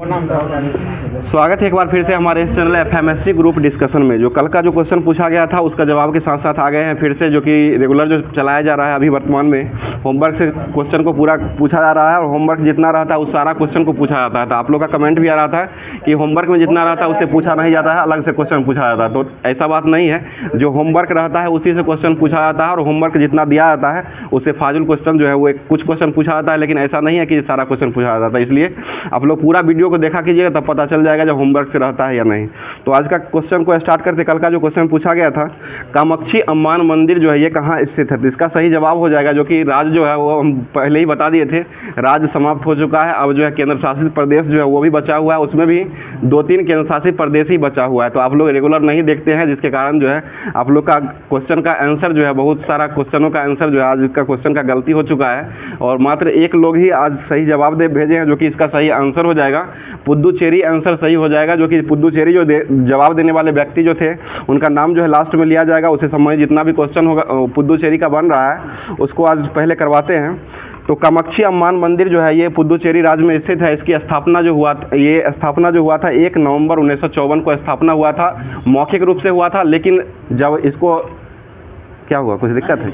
स्वागत है एक बार फिर से हमारे इस चैनल एफएमएससी ग्रुप डिस्कशन में। जो कल का जो क्वेश्चन पूछा गया था उसका जवाब के साथ साथ आ गए हैं फिर से, जो कि रेगुलर जो चलाया जा रहा है अभी वर्तमान में। होमवर्क से क्वेश्चन को पूरा पूछा जा रहा है और होमवर्क जितना रहता है उस सारा क्वेश्चन को पूछा जाता है। तो आप लोग का कमेंट भी आ रहा था कि होमवर्क में जितना रहता है उससे पूछा नहीं जाता है, अलग से क्वेश्चन पूछा जाता है। तो ऐसा बात नहीं है, जो होमवर्क रहता है उसी से क्वेश्चन पूछा जाता है और होमवर्क जितना दिया जाता है उससे फाजुल क्वेश्चन जो है वो कुछ क्वेश्चन पूछा जाता है, लेकिन ऐसा नहीं है कि सारा क्वेश्चन पूछा जाता है। इसलिए आप लोग पूरा वीडियो को देखा कीजिएगा, तब पता चल जाएगा जब होमवर्क से रहता है या नहीं। तो आज का क्वेश्चन को स्टार्ट करते। कल का जो क्वेश्चन पूछा गया था, कामाक्षी अम्मान मंदिर जो है ये कहाँ स्थित है, तो इसका सही जवाब हो जाएगा, जो कि राज्य जो है वो हम पहले ही बता दिए थे, राज्य समाप्त हो चुका है। अब जो है केंद्र शासित प्रदेश जो है वो भी बचा हुआ है, उसमें भी 2-3 केंद्र शासित प्रदेश ही बचा हुआ है। तो आप लोग रेगुलर नहीं देखते हैं, जिसके कारण जो है आप लोग का क्वेश्चन का आंसर जो है, बहुत सारा क्वेश्चनों का आंसर जो है आज का क्वेश्चन का गलती हो चुका है और मात्र एक लोग ही आज सही जवाब भेजे हैं, जो कि इसका सही आंसर हो जाएगा पुद्दुचेरी। आंसर सही हो जाएगा, जो कि पुद्दुचेरी जो जवाब देने वाले व्यक्ति जो थे उनका नाम जो है लास्ट में लिया जाएगा। उससे संबंधित जितना भी क्वेश्चन होगा पुद्दुचेरी का बन रहा है उसको आज पहले करवाते हैं। तो कामाक्षी अम्मान मंदिर जो है ये पुद्दुचेरी राज्य में स्थित है। इसकी स्थापना जो हुआ था 1 नवंबर 1954 को स्थापना हुआ था। मौखिक रूप से हुआ था, लेकिन जब इसको क्या हुआ, कुछ दिक्कत है,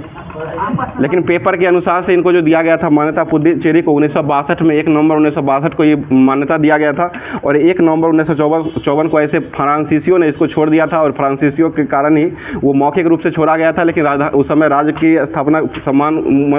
लेकिन पेपर के अनुसार से इनको जो दिया गया था मान्यता पुद्दुचेरी को 1962 में 1 नवंबर 1962 को ये मान्यता दिया गया था और 1 नवंबर 1954 को ऐसे फ्रांसीसियों ने इसको छोड़ दिया था और फ्रांसीसियों के कारण ही वो मौखिक रूप से छोड़ा गया था। लेकिन उस समय राज्य की स्थापना समान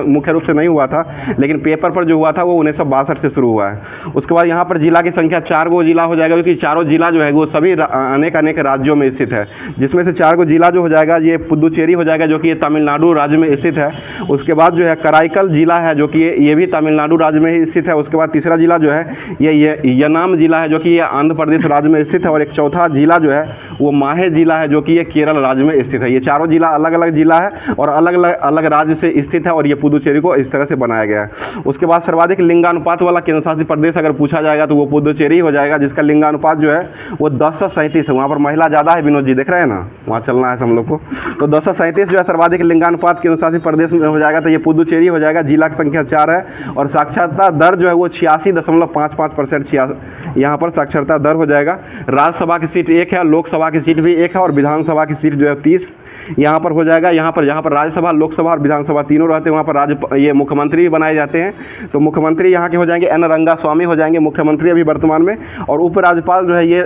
मुख्य रूप से नहीं हुआ था, लेकिन पेपर पर जो हुआ था वो 1962 से शुरू हुआ है। उसके बाद यहाँ पर जिला की संख्या 4 गो जिला हो जाएगा, क्योंकि चारों जिला जो है वो सभी अनेक राज्यों में स्थित है, जिसमें से 4 गो जिला जो हो जाएगा ये पुद्दुचेरी हो जाएगा, जो कि ये तमिलनाडु राज्य में स्थित है। उसके बाद जो है कराईकल जिला है, जो कि ये भी तमिलनाडु राज्य में ही स्थित है। उसके बाद तीसरा जिला जो है ये यनाम जिला है, जो कि ये आंध्र प्रदेश राज्य में स्थित है। और एक चौथा जिला जो है वो माहे जिला है, जो कि ये केरल राज्य में स्थित है। ये चारों जिला अलग अलग जिला है और अलग राज्य से स्थित है और ये पुद्दुचेरी को इस तरह से बनाया गया है। उसके बाद सर्वाधिक लिंगानुपात वाला केंद्र शासित प्रदेश अगर पूछा जाएगा तो वो पुद्दुचेरी हो जाएगा, जिसका लिंगानुपात जो है वो 1037 है। वहाँ पर महिला ज़्यादा है, विनोद जी देख रहे हैं ना, वहाँ चलना है हम लोग को। तो 1037 जो है सर्वाधिक लिंगानुपात केंद्र शासित प्रदेश में हो जाएगा, तो ये पुद्दुचेरी हो जाएगा। जिला की संख्या 4 है और साक्षरता दर जो है वो 86.55% यहाँ पर साक्षरता दर हो जाएगा। राज्यसभा की सीट 1 है, लोकसभा की सीट भी 1 है और विधानसभा की सीट जो है 30 यहाँ पर हो जाएगा। यहाँ पर जहाँ पर राज्यसभा, लोकसभा और विधानसभा तीनों रहते हैं वहाँ पर ये मुख्यमंत्री भी बनाए जाते हैं। तो मुख्यमंत्री यहाँ के हो जाएंगे एन रंगास्वामी हो जाएंगे मुख्यमंत्री अभी वर्तमान में। और उपराज्यपाल जो है ये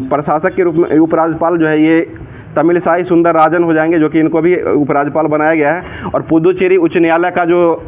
प्रशासक के रूप में उपराज्यपाल जो है ये तमिलसाई सुंदरराजन हो जाएंगे, जो कि इनको भी उपराज्यपाल बनाया गया है। और पुद्दुचेरी उच्च न्यायालय का जो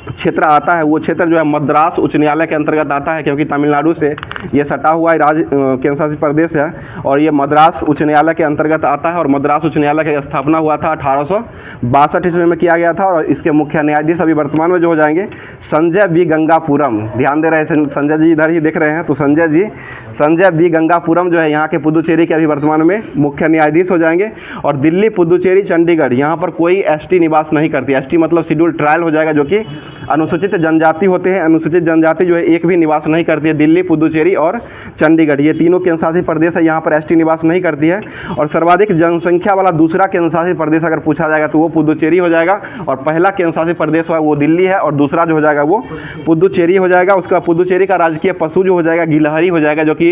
क्षेत्र आता है वो क्षेत्र जो है मद्रास उच्च न्यायालय के अंतर्गत आता है, क्योंकि तमिलनाडु से ये सटा हुआ राज्य केंद्र शासित प्रदेश है और ये मद्रास उच्च न्यायालय के अंतर्गत आता है। और मद्रास उच्च न्यायालय की स्थापना हुआ था 1862 ईस्वी में किया गया था और इसके मुख्य न्यायाधीश अभी वर्तमान में जो हो जाएंगे संजय बी गंगापुरम। ध्यान दे रहे हैं, संजय जी इधर ही दिख रहे हैं, तो संजय बी गंगापुरम जो है यहाँ के पुद्दुचेरी के अभी वर्तमान में मुख्य न्यायाधीश हो जाएंगे। और दिल्ली, पुद्दुचेरी, चंडीगढ़ यहाँ पर कोई एसटी निवास नहीं करती। एसटी मतलब शेड्यूल ट्रायल हो जाएगा, जो कि अनुसूचित जनजाति होते हैं। अनुसूचित जनजाति जो है एक भी निवास नहीं करती है। दिल्ली, पुद्दुचेरी और चंडीगढ़ ये तीनों केंद्र शासित प्रदेश है, यहाँ पर एसटी निवास नहीं करती है। और सर्वाधिक जनसंख्या वाला दूसरा केंद्र शासित प्रदेश अगर पूछा जाएगा तो वो पुद्दुचेरी हो जाएगा। और पहला केंद्र शासित प्रदेश है वो दिल्ली है और दूसरा जो हो जाएगा वो पुद्दुचेरी हो जाएगा। उसका पुद्दुचेरी का राजकीय पशु जो हो जाएगा गिलहरी हो जाएगा, जो कि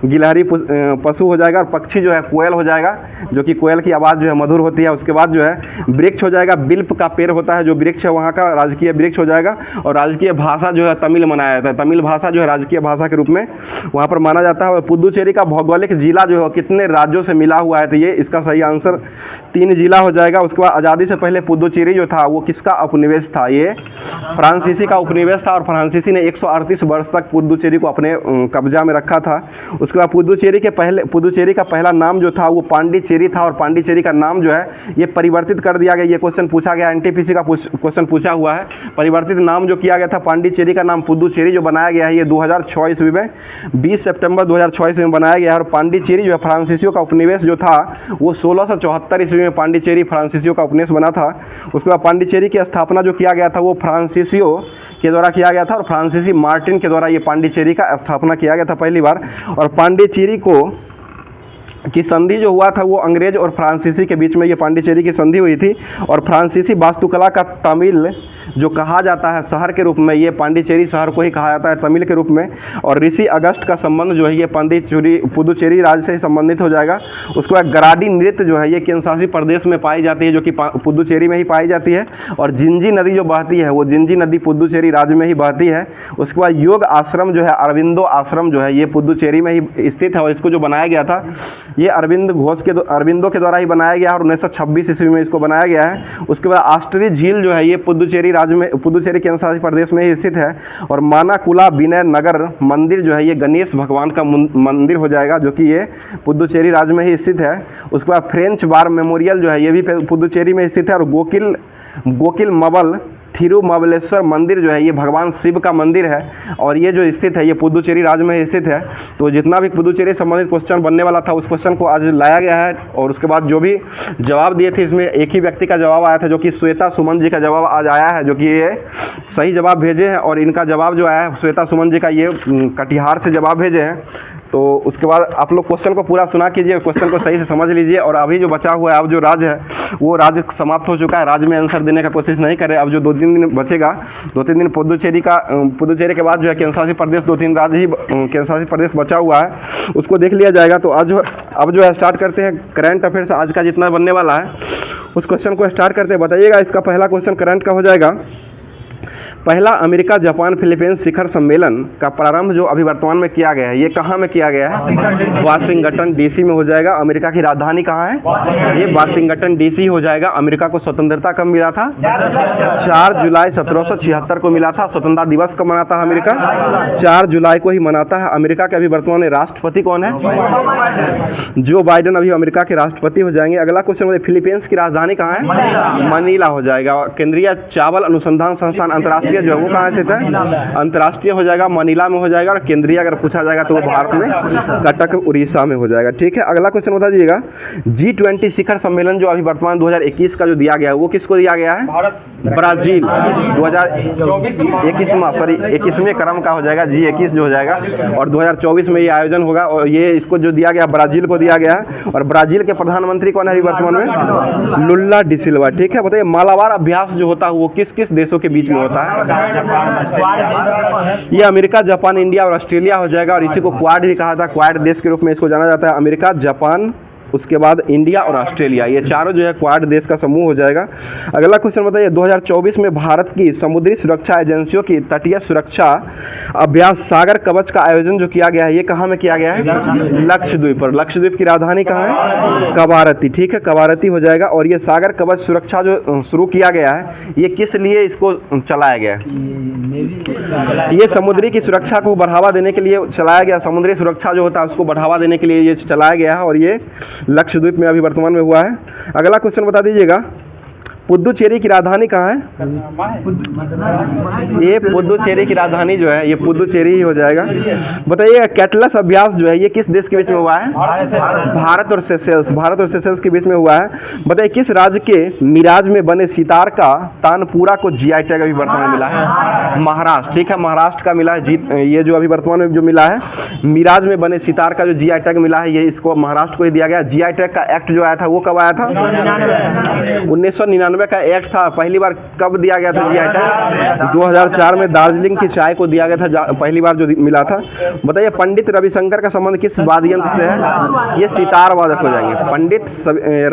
गिलहरी पशु हो जाएगा। और पक्षी जो है कोयल हो जाएगा, जो कि कोयल की आवाज़ जो है मधुर होती है। उसके बाद जो है वृक्ष हो जाएगा, बिल्प का पेड़ होता है जो वृक्ष है वहाँ का राजकीय वृक्ष हो जाएगा। और राजकीय भाषा जो है तमिल मनाया जाता है, तमिल भाषा जो है राजकीय भाषा के रूप में वहाँ पर माना जाता है। और पुद्दुचेरी का भौगोलिक जिला जो है कितने राज्यों से मिला हुआ है, तो ये इसका सही आंसर 3 जिला हो जाएगा। उसके बाद आज़ादी से पहले पुद्दुचेरी जो था वो किसका उपनिवेश था, ये फ्रांसीसी का उपनिवेश था और फ्रांसीसी ने 138 वर्ष तक पुद्दुचेरी को अपने कब्जा में रखा था। उसके बाद पुद्दुचेरी का पहला नाम जो था वो पांडिचेरी था और पांडिचेरी का नाम जो है ये परिवर्तित कर दिया गया। ये क्वेश्चन पूछा गया, एनटीपीसी का क्वेश्चन पूछा हुआ है। परिवर्तित नाम जो किया गया था पांडिचेरी का नाम पुद्दुचेरी जो बनाया गया है ये 2006 ईस्वी में 20 सितंबर 2006 ईस्वी में बनाया गया है। और पांडिचेरी जो है फ्रांसीसियों का उपनिवेश जो था वो 1674 ईस्वी में पांडिचेरी फ्रांसीसियों का उपनिवेश बना था। उसके बाद पांडिचेरी की स्थापना जो किया गया था वो फ्रांसीसियों के द्वारा किया गया था और फ्रांसीसी मार्टिन के द्वारा ये पांडिचेरी का स्थापना किया गया था पहली बार। और पांडिचेरी की संधि जो हुआ था वो अंग्रेज और फ्रांसीसी के बीच में ये पांडिचेरी की संधि हुई थी। और फ्रांसीसी वास्तुकला का तमिल जो कहा जाता है शहर के रूप में, ये पांडिचेरी शहर को ही कहा जाता है तमिल के रूप में। और ऋषि अगस्त का संबंध जो है ये पुदुचेरी राज्य से ही संबंधित हो जाएगा। उसके बाद गराडी नृत्य जो है ये किन्शासी प्रदेश में पाई जाती है, जो कि पुदुचेरी में ही पाई जाती है। और जिंजी नदी जो बहती है वो जिंजी नदी पुदुचेरी राज्य में ही बहती है। उसके बाद योग आश्रम जो है, अरविंदो आश्रम जो है ये पुदुचेरी में ही स्थित है। और इसको जो बनाया गया था ये अरविंदो के द्वारा ही बनाया गया और 1926 ईस्वी में इसको बनाया गया है। उसके बाद आस्ट्री झील जो है ये पुदुचेरी राज्य में, पुदुचेरी केंद्रशासित प्रदेश में ही स्थित है। और मानाकुला विनय नगर मंदिर जो है ये गणेश भगवान का मंदिर हो जाएगा, जो कि ये पुदुचेरी राज्य में ही स्थित है। उसके बाद फ्रेंच वार मेमोरियल जो है ये भी पुदुचेरी में स्थित है। और गोकिल मबल थिरुमबलेश्वर मंदिर जो है ये भगवान शिव का मंदिर है और ये जो स्थित है ये पुदुचेरी राज्य में स्थित है। तो जितना भी पुदुचेरी संबंधित क्वेश्चन बनने वाला था उस क्वेश्चन को आज लाया गया है। और उसके बाद जो भी जवाब दिए थे इसमें एक ही व्यक्ति का जवाब आया था, जो कि श्वेता सुमन जी का जवाब आज आया है, जो कि ये सही जवाब भेजे हैं। और इनका जवाब जो आया है श्वेता सुमन जी का, ये कटिहार से जवाब भेजे हैं। तो उसके बाद आप लोग क्वेश्चन को पूरा सुना कीजिए, क्वेश्चन को सही से समझ लीजिए। और अभी जो बचा हुआ है, अब जो राज्य है वो राज्य समाप्त हो चुका है, राज्य में आंसर देने का कोशिश नहीं करें। अब जो 2-3 दिन बचेगा, 2-3 दिन पुदुचेरी के बाद जो है केंद्रशासित प्रदेश, 2-3 राज्य ही केंद्रशासित प्रदेश बचा हुआ है, उसको देख लिया जाएगा। तो आज अब जो है स्टार्ट करते हैं करंट अफेयर्स। आज का जितना बनने वाला है उस क्वेश्चन को स्टार्ट करते हैं। बताइएगा इसका पहला क्वेश्चन करंट का हो जाएगा। पहला अमेरिका जापान फिलीपींस शिखर सम्मेलन का प्रारंभ जो अभी वर्तमान में किया गया है ये कहाँ में किया गया है? वाशिंगटन डीसी में हो जाएगा। अमेरिका की राजधानी कहाँ है? ये वाशिंगटन डीसी हो जाएगा। अमेरिका को स्वतंत्रता कब मिला था? 4 जुलाई 1776 को मिला था। स्वतंत्रता दिवस कब मनाता है अमेरिका? 4 जुलाई को ही मनाता है। अमेरिका के अभी वर्तमान में राष्ट्रपति कौन है? जो बाइडेन अभी अमेरिका के राष्ट्रपति हो जाएंगे। अगला क्वेश्चन, फिलीपींस की राजधानी कहाँ है? मनीला हो जाएगा। केंद्रीय चावल अनुसंधान संस्थान अंतर्राष्ट्रीय जो है वो कहाँ स्थित है? अंतर्राष्ट्रीय हो जाएगा, मनीला में हो जाएगा। और केंद्रीय अगर पूछा जाएगा तो वो भारत में कटक उड़ीसा में हो जाएगा। ठीक है, अगला क्वेश्चन बता दीजिएगा। G20 शिखर सम्मेलन जो अभी वर्तमान 2021 का जो दिया गया है वो किसको दिया गया है? ब्राजील। 21वें क्रम का हो जाएगा, G21 जो हो जाएगा। और 2024 में ये आयोजन होगा और ये इसको जो दिया गया ब्राजील को दिया गया है। और ब्राजील के प्रधानमंत्री कौन है अभी वर्तमान में? लुल्ला डी सिल्वा। ठीक है, बताइए मालाबार अभ्यास जो होता है वो किस किस देशों के बीच में होता है? ये अमेरिका, जापान, इंडिया और ऑस्ट्रेलिया हो जाएगा। और इसी को क्वाड भी कहा था, क्वाड देश के रूप में इसको जाना जाता है। अमेरिका, जापान, उसके बाद इंडिया और ऑस्ट्रेलिया, ये चारों जो है क्वाड देश का समूह हो जाएगा। अगला क्वेश्चन बताइए, 2024 में भारत की समुद्री सुरक्षा एजेंसियों की तटीय सुरक्षा अभ्यास सागर कवच का आयोजन जो किया गया है ये कहाँ में किया गया है? लक्षद्वीप पर। लक्षद्वीप की राजधानी कहाँ है? कवारती। ठीक है, कवारती हो जाएगा। और ये सागर कवच सुरक्षा जो शुरू किया गया है ये किस लिए इसको चलाया गया है? ये समुद्री की सुरक्षा को बढ़ावा देने के लिए चलाया गया। समुद्री सुरक्षा जो होता है उसको बढ़ावा देने के लिए ये चलाया गया है और ये लक्षद्वीप में अभी वर्तमान में हुआ है। अगला क्वेश्चन बता दीजिएगा, पुदुचेरी की राजधानी कहाँ है? ये पुदुचेरी की राजधानी जो है ये पुदुचेरी ही हो जाएगा। बताइए कैटलस अभ्यास जो है ये किस देश के बीच में हुआ है? भारत और सेशेल्स के बीच में हुआ है। बताइए किस राज्य के मिराज में बने सितार का तानपुरा को जीआई टैग अभी वर्तमान में मिला है? महाराष्ट्र। ठीक है, महाराष्ट्र का मिला है। ये जो अभी वर्तमान में जो मिला है मिराज में बने सितार का जो जीआई टैग मिला है ये इसको महाराष्ट्र को ही दिया गया। जीआई टैग का एक्ट जो आया था वो कब आया था? 1999 का एक्ट था। पहली बार कब दिया गया था जीआई टैग? 2004 में दार्जिलिंग की चाय को दिया गया था पहली बार जो मिला था। बताइए पंडित रविशंकर का संबंध किस वाद्य यंत्र से है? ये सितार वादक हो जाएंगे। पंडित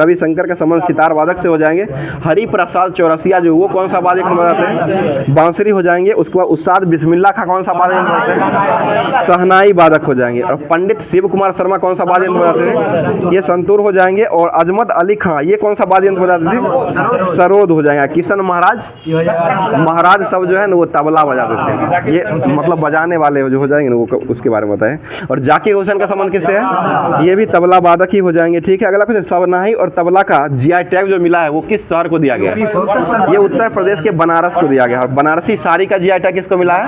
रविशंकर का संबंध सितार वादक से हो जाएंगे। हरि प्रसाद चौरसिया जो वो कौन सा वाद्य यंत्र बजाते हैं? बांसुरी हो जाएंगे। उसके बाद उस्ताद बिस्मिल्लाह का कौन सा वाद्य यंत्र बजाते हैं? शहनाई वादक हो जाएंगे। और पंडित शिव कुमार शर्मा कौन सा वाद्य यंत्र बजाते हैं? ये संतूर हो जाएंगे। और अजमत अली खां ये कौन सा वाद्य यंत्र बजाते थे? सरोद हो जाएगा। किशन महाराज सब जो है ना वो तबला बजा देते हैं। ये मतलब बजाने वाले जो हो जाएंगे ना वो उसके बारे में बताएं। और जाकिर हुसैन का संबंध किससे है? ये भी तबला वादक ही हो जाएंगे। ठीक है, अगला क्वेश्चन, शहनाई और तबला का जीआई टैग जो मिला है वो किस शहर को दिया गया है? ये उत्तर प्रदेश के बनारस को दिया गया। और बनारसी साड़ी का जीआई टैग किसको मिला है?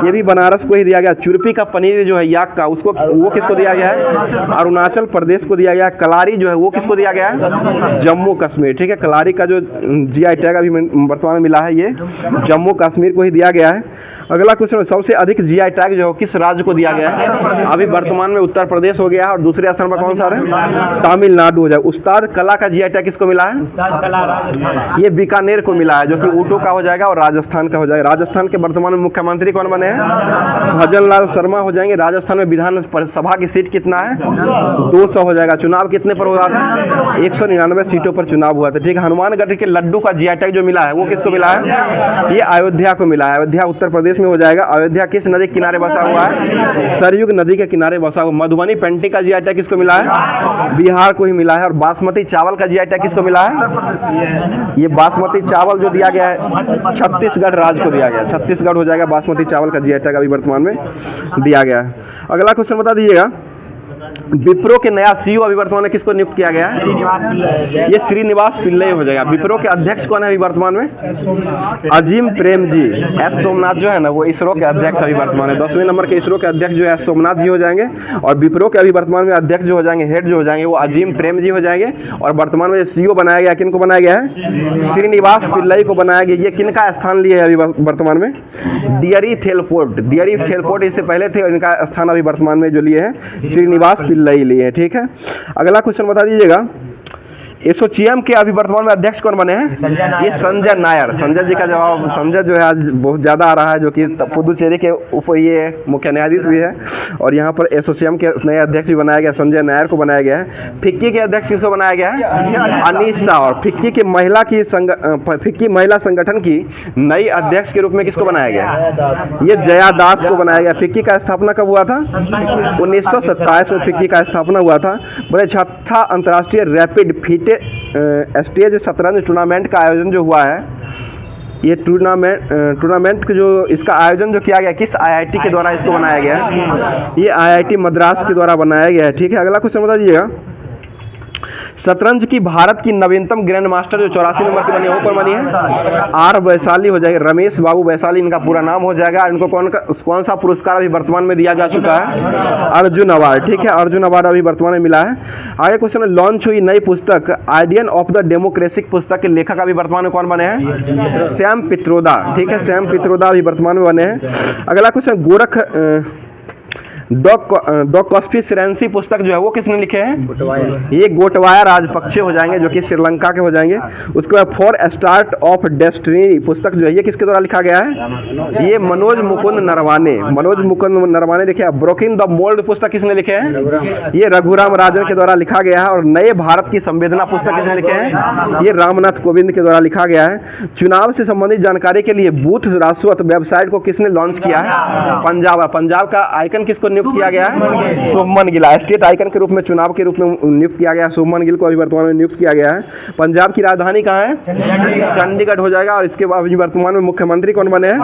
ये भी बनारस को ही दिया गया। चुरपी का पनीर जो है याक का उसको वो किसको दिया गया है? अरुणाचल प्रदेश को दिया गया। कलारी जो है वो किसको दिया गया है? जम्मू कश्मीर। ठीक है, कलारी का जो जीआई टैग अभी वर्तमान में मिला है ये जम्मू कश्मीर को ही दिया गया है। अगला क्वेश्चन, सबसे अधिक जीआई टैग जो है किस राज्य को दिया गया है? अभी वर्तमान में उत्तर प्रदेश हो गया है और दूसरे स्थान पर कौन सा है? तमिलनाडु हो जाए। उस्ताद कला का जीआई टैग किसको मिला है? ये बीकानेर को मिला है, जो कि ऊटो का हो जाएगा और राजस्थान का हो जाएगा। राजस्थान के वर्तमान में मुख्यमंत्री कौन बने हैं? भजन लाल शर्मा हो जाएंगे। राजस्थान में विधान सभा की सीट कितना है? 200 हो जाएगा। चुनाव कितने पर हुआ था? 199 सीटों पर चुनाव हुआ था। ठीक है। हनुमानगढ़ के लड्डू का जीआई टैग जो मिला है वो किसको मिला है? ये अयोध्या को मिला है। अयोध्या उत्तर प्रदेश में हो जाएगा। अयोध्या किस नदी के किनारे बसा हुआ है? सरयुग नदी के किनारे बसा हुआ। मधुबनी पेंटिंग का जीआई टैग किसको मिला है? बिहार को ही मिला है। और बासमती चावल का जीआई टैग किसको मिला है? ये बासमती चावल जो दिया गया है छत्तीसगढ़ राज्य को दिया गया। छत्तीसगढ़ हो जाएगा बासमती चावल का जीआई टैग अभी वर्तमान में दिया गया है। अगला क्वेश्चन बता दीजिएगा, विप्रो के नया सीईओ अभी वर्तमान में किसको नियुक्त किया गया है? ये श्रीनिवास पिल्लई हो जाएगा। विप्रो के अध्यक्ष कौन है अभी वर्तमान में? अजीम प्रेम जी। एस सोमनाथ जो है ना वो इसरो के अध्यक्ष अभी वर्तमान में 10वें नंबर के इसरो के अध्यक्ष जो है एस सोमनाथ जी हो जाएंगे। और विप्रो के अभी वर्तमान में अध्यक्ष जो हो जाएंगे, हेड जो हो जाएंगे वो अजीम प्रेम जी हो जाएंगे। और वर्तमान में सीईओ बनाया गया, किनको बनाया गया है? श्रीनिवास पिल्लई को बनाया गया। ये किनका स्थान लिए है अभी वर्तमान में? डियरी थेलपोर्ट। डियरी थेलपोर्ट इससे पहले थे, इनका स्थान अभी वर्तमान में जो लिए हैं श्रीनिवास पिल्लई लिए हैं। ठीक है। अगला क्वेश्चन बता दीजिएगा, एसोचैम के अभी वर्तमान में अध्यक्ष कौन बने हैं? ये संजय नायर। संजय जी का जवाब, संजय जो है आज बहुत ज़्यादा आ रहा है, जो कि पुदुचेरी के ये मुख्य न्यायाधीश भी है। और यहाँ पर एसोचैम के नए अध्यक्ष भी बनाया गया, संजय नायर को बनाया गया है। फिक्की के अध्यक्ष किसको बनाया गया है? अनीसा। और फिक्की की फिक्की महिला संगठन की नई अध्यक्ष के रूप में किसको बनाया गया है? ये जया दास को बनाया गया। फिक्की का स्थापना कब हुआ था? 1927 में फिक्की का स्थापना हुआ था। बड़े 6वां अंतर्राष्ट्रीय रैपिड फीटे स्टेज शतरंज टूर्नामेंट का आयोजन जो हुआ है, ये टूर्नामेंट जो इसका आयोजन जो किया गया किस आईआईटी के द्वारा इसको बनाया गया है? ये आईआईटी मद्रास के द्वारा बनाया गया है। ठीक है। अगला क्वेश्चन बता दीजिएगा, शतरंज की भारत की नवीनतम ग्रैंड मास्टर जो 84 नंबर की बनी है वो कौन बनी है? आर वैशाली हो जाएगा। रमेश बाबू वैशाली इनका पूरा नाम हो जाएगा। इनको कौन सा पुरस्कार अभी वर्तमान में दिया जा चुका है? अर्जुन अवार्ड। ठीक है। अर्जुन अवार्ड अभी वर्तमान में मिला है। आगे क्वेश्चन, लॉन्च हुई नई पुस्तक आइडियन ऑफ द डेमोक्रेसी पुस्तक के लेखक अभी वर्तमान में कौन बने हैं? सैम पित्रोदा। ठीक है। सैम पित्रोदा अभी वर्तमान में बने हैं। अगला क्वेश्चन, द कॉन्स्पिरेसी पुस्तक जो है वो किसने लिखे हैं? ये गोटबाया राजपक्षे हो जाएंगे, जो कि श्रीलंका के हो जाएंगे। उसके बाद फॉर स्टार्ट ऑफ डेस्टिनी पुस्तक जो है ये किसके द्वारा लिखा गया है? ये मनोज मुकुंद नरवाने। मनोज मुकुंद नरवाने लिखे। ब्रोकिंग द मोल्ड पुस्तक किसने लिखे हैं? ये रघुराम राजन के द्वारा लिखा गया है। और नए भारत की संवेदना पुस्तक किसने लिखे हैं? ये रामनाथ कोविंद के द्वारा लिखा गया है। चुनाव से संबंधित जानकारी के लिए बूथ राजस्व वेबसाइट को किसने लॉन्च किया है? पंजाब। पंजाब का आइकन किसको किया गया है? शुभमन गिल। स्टेट आइकन के रूप में चुनाव के रूप में नियुक्त किया गया। शुभमन गिल को अभी वर्तमान में नियुक्त किया गया है। पंजाब की राजधानी कहाँ है? चंडीगढ़ हो जाएगा। और इसके बाद वर्तमान में मुख्यमंत्री कौन बने हैं?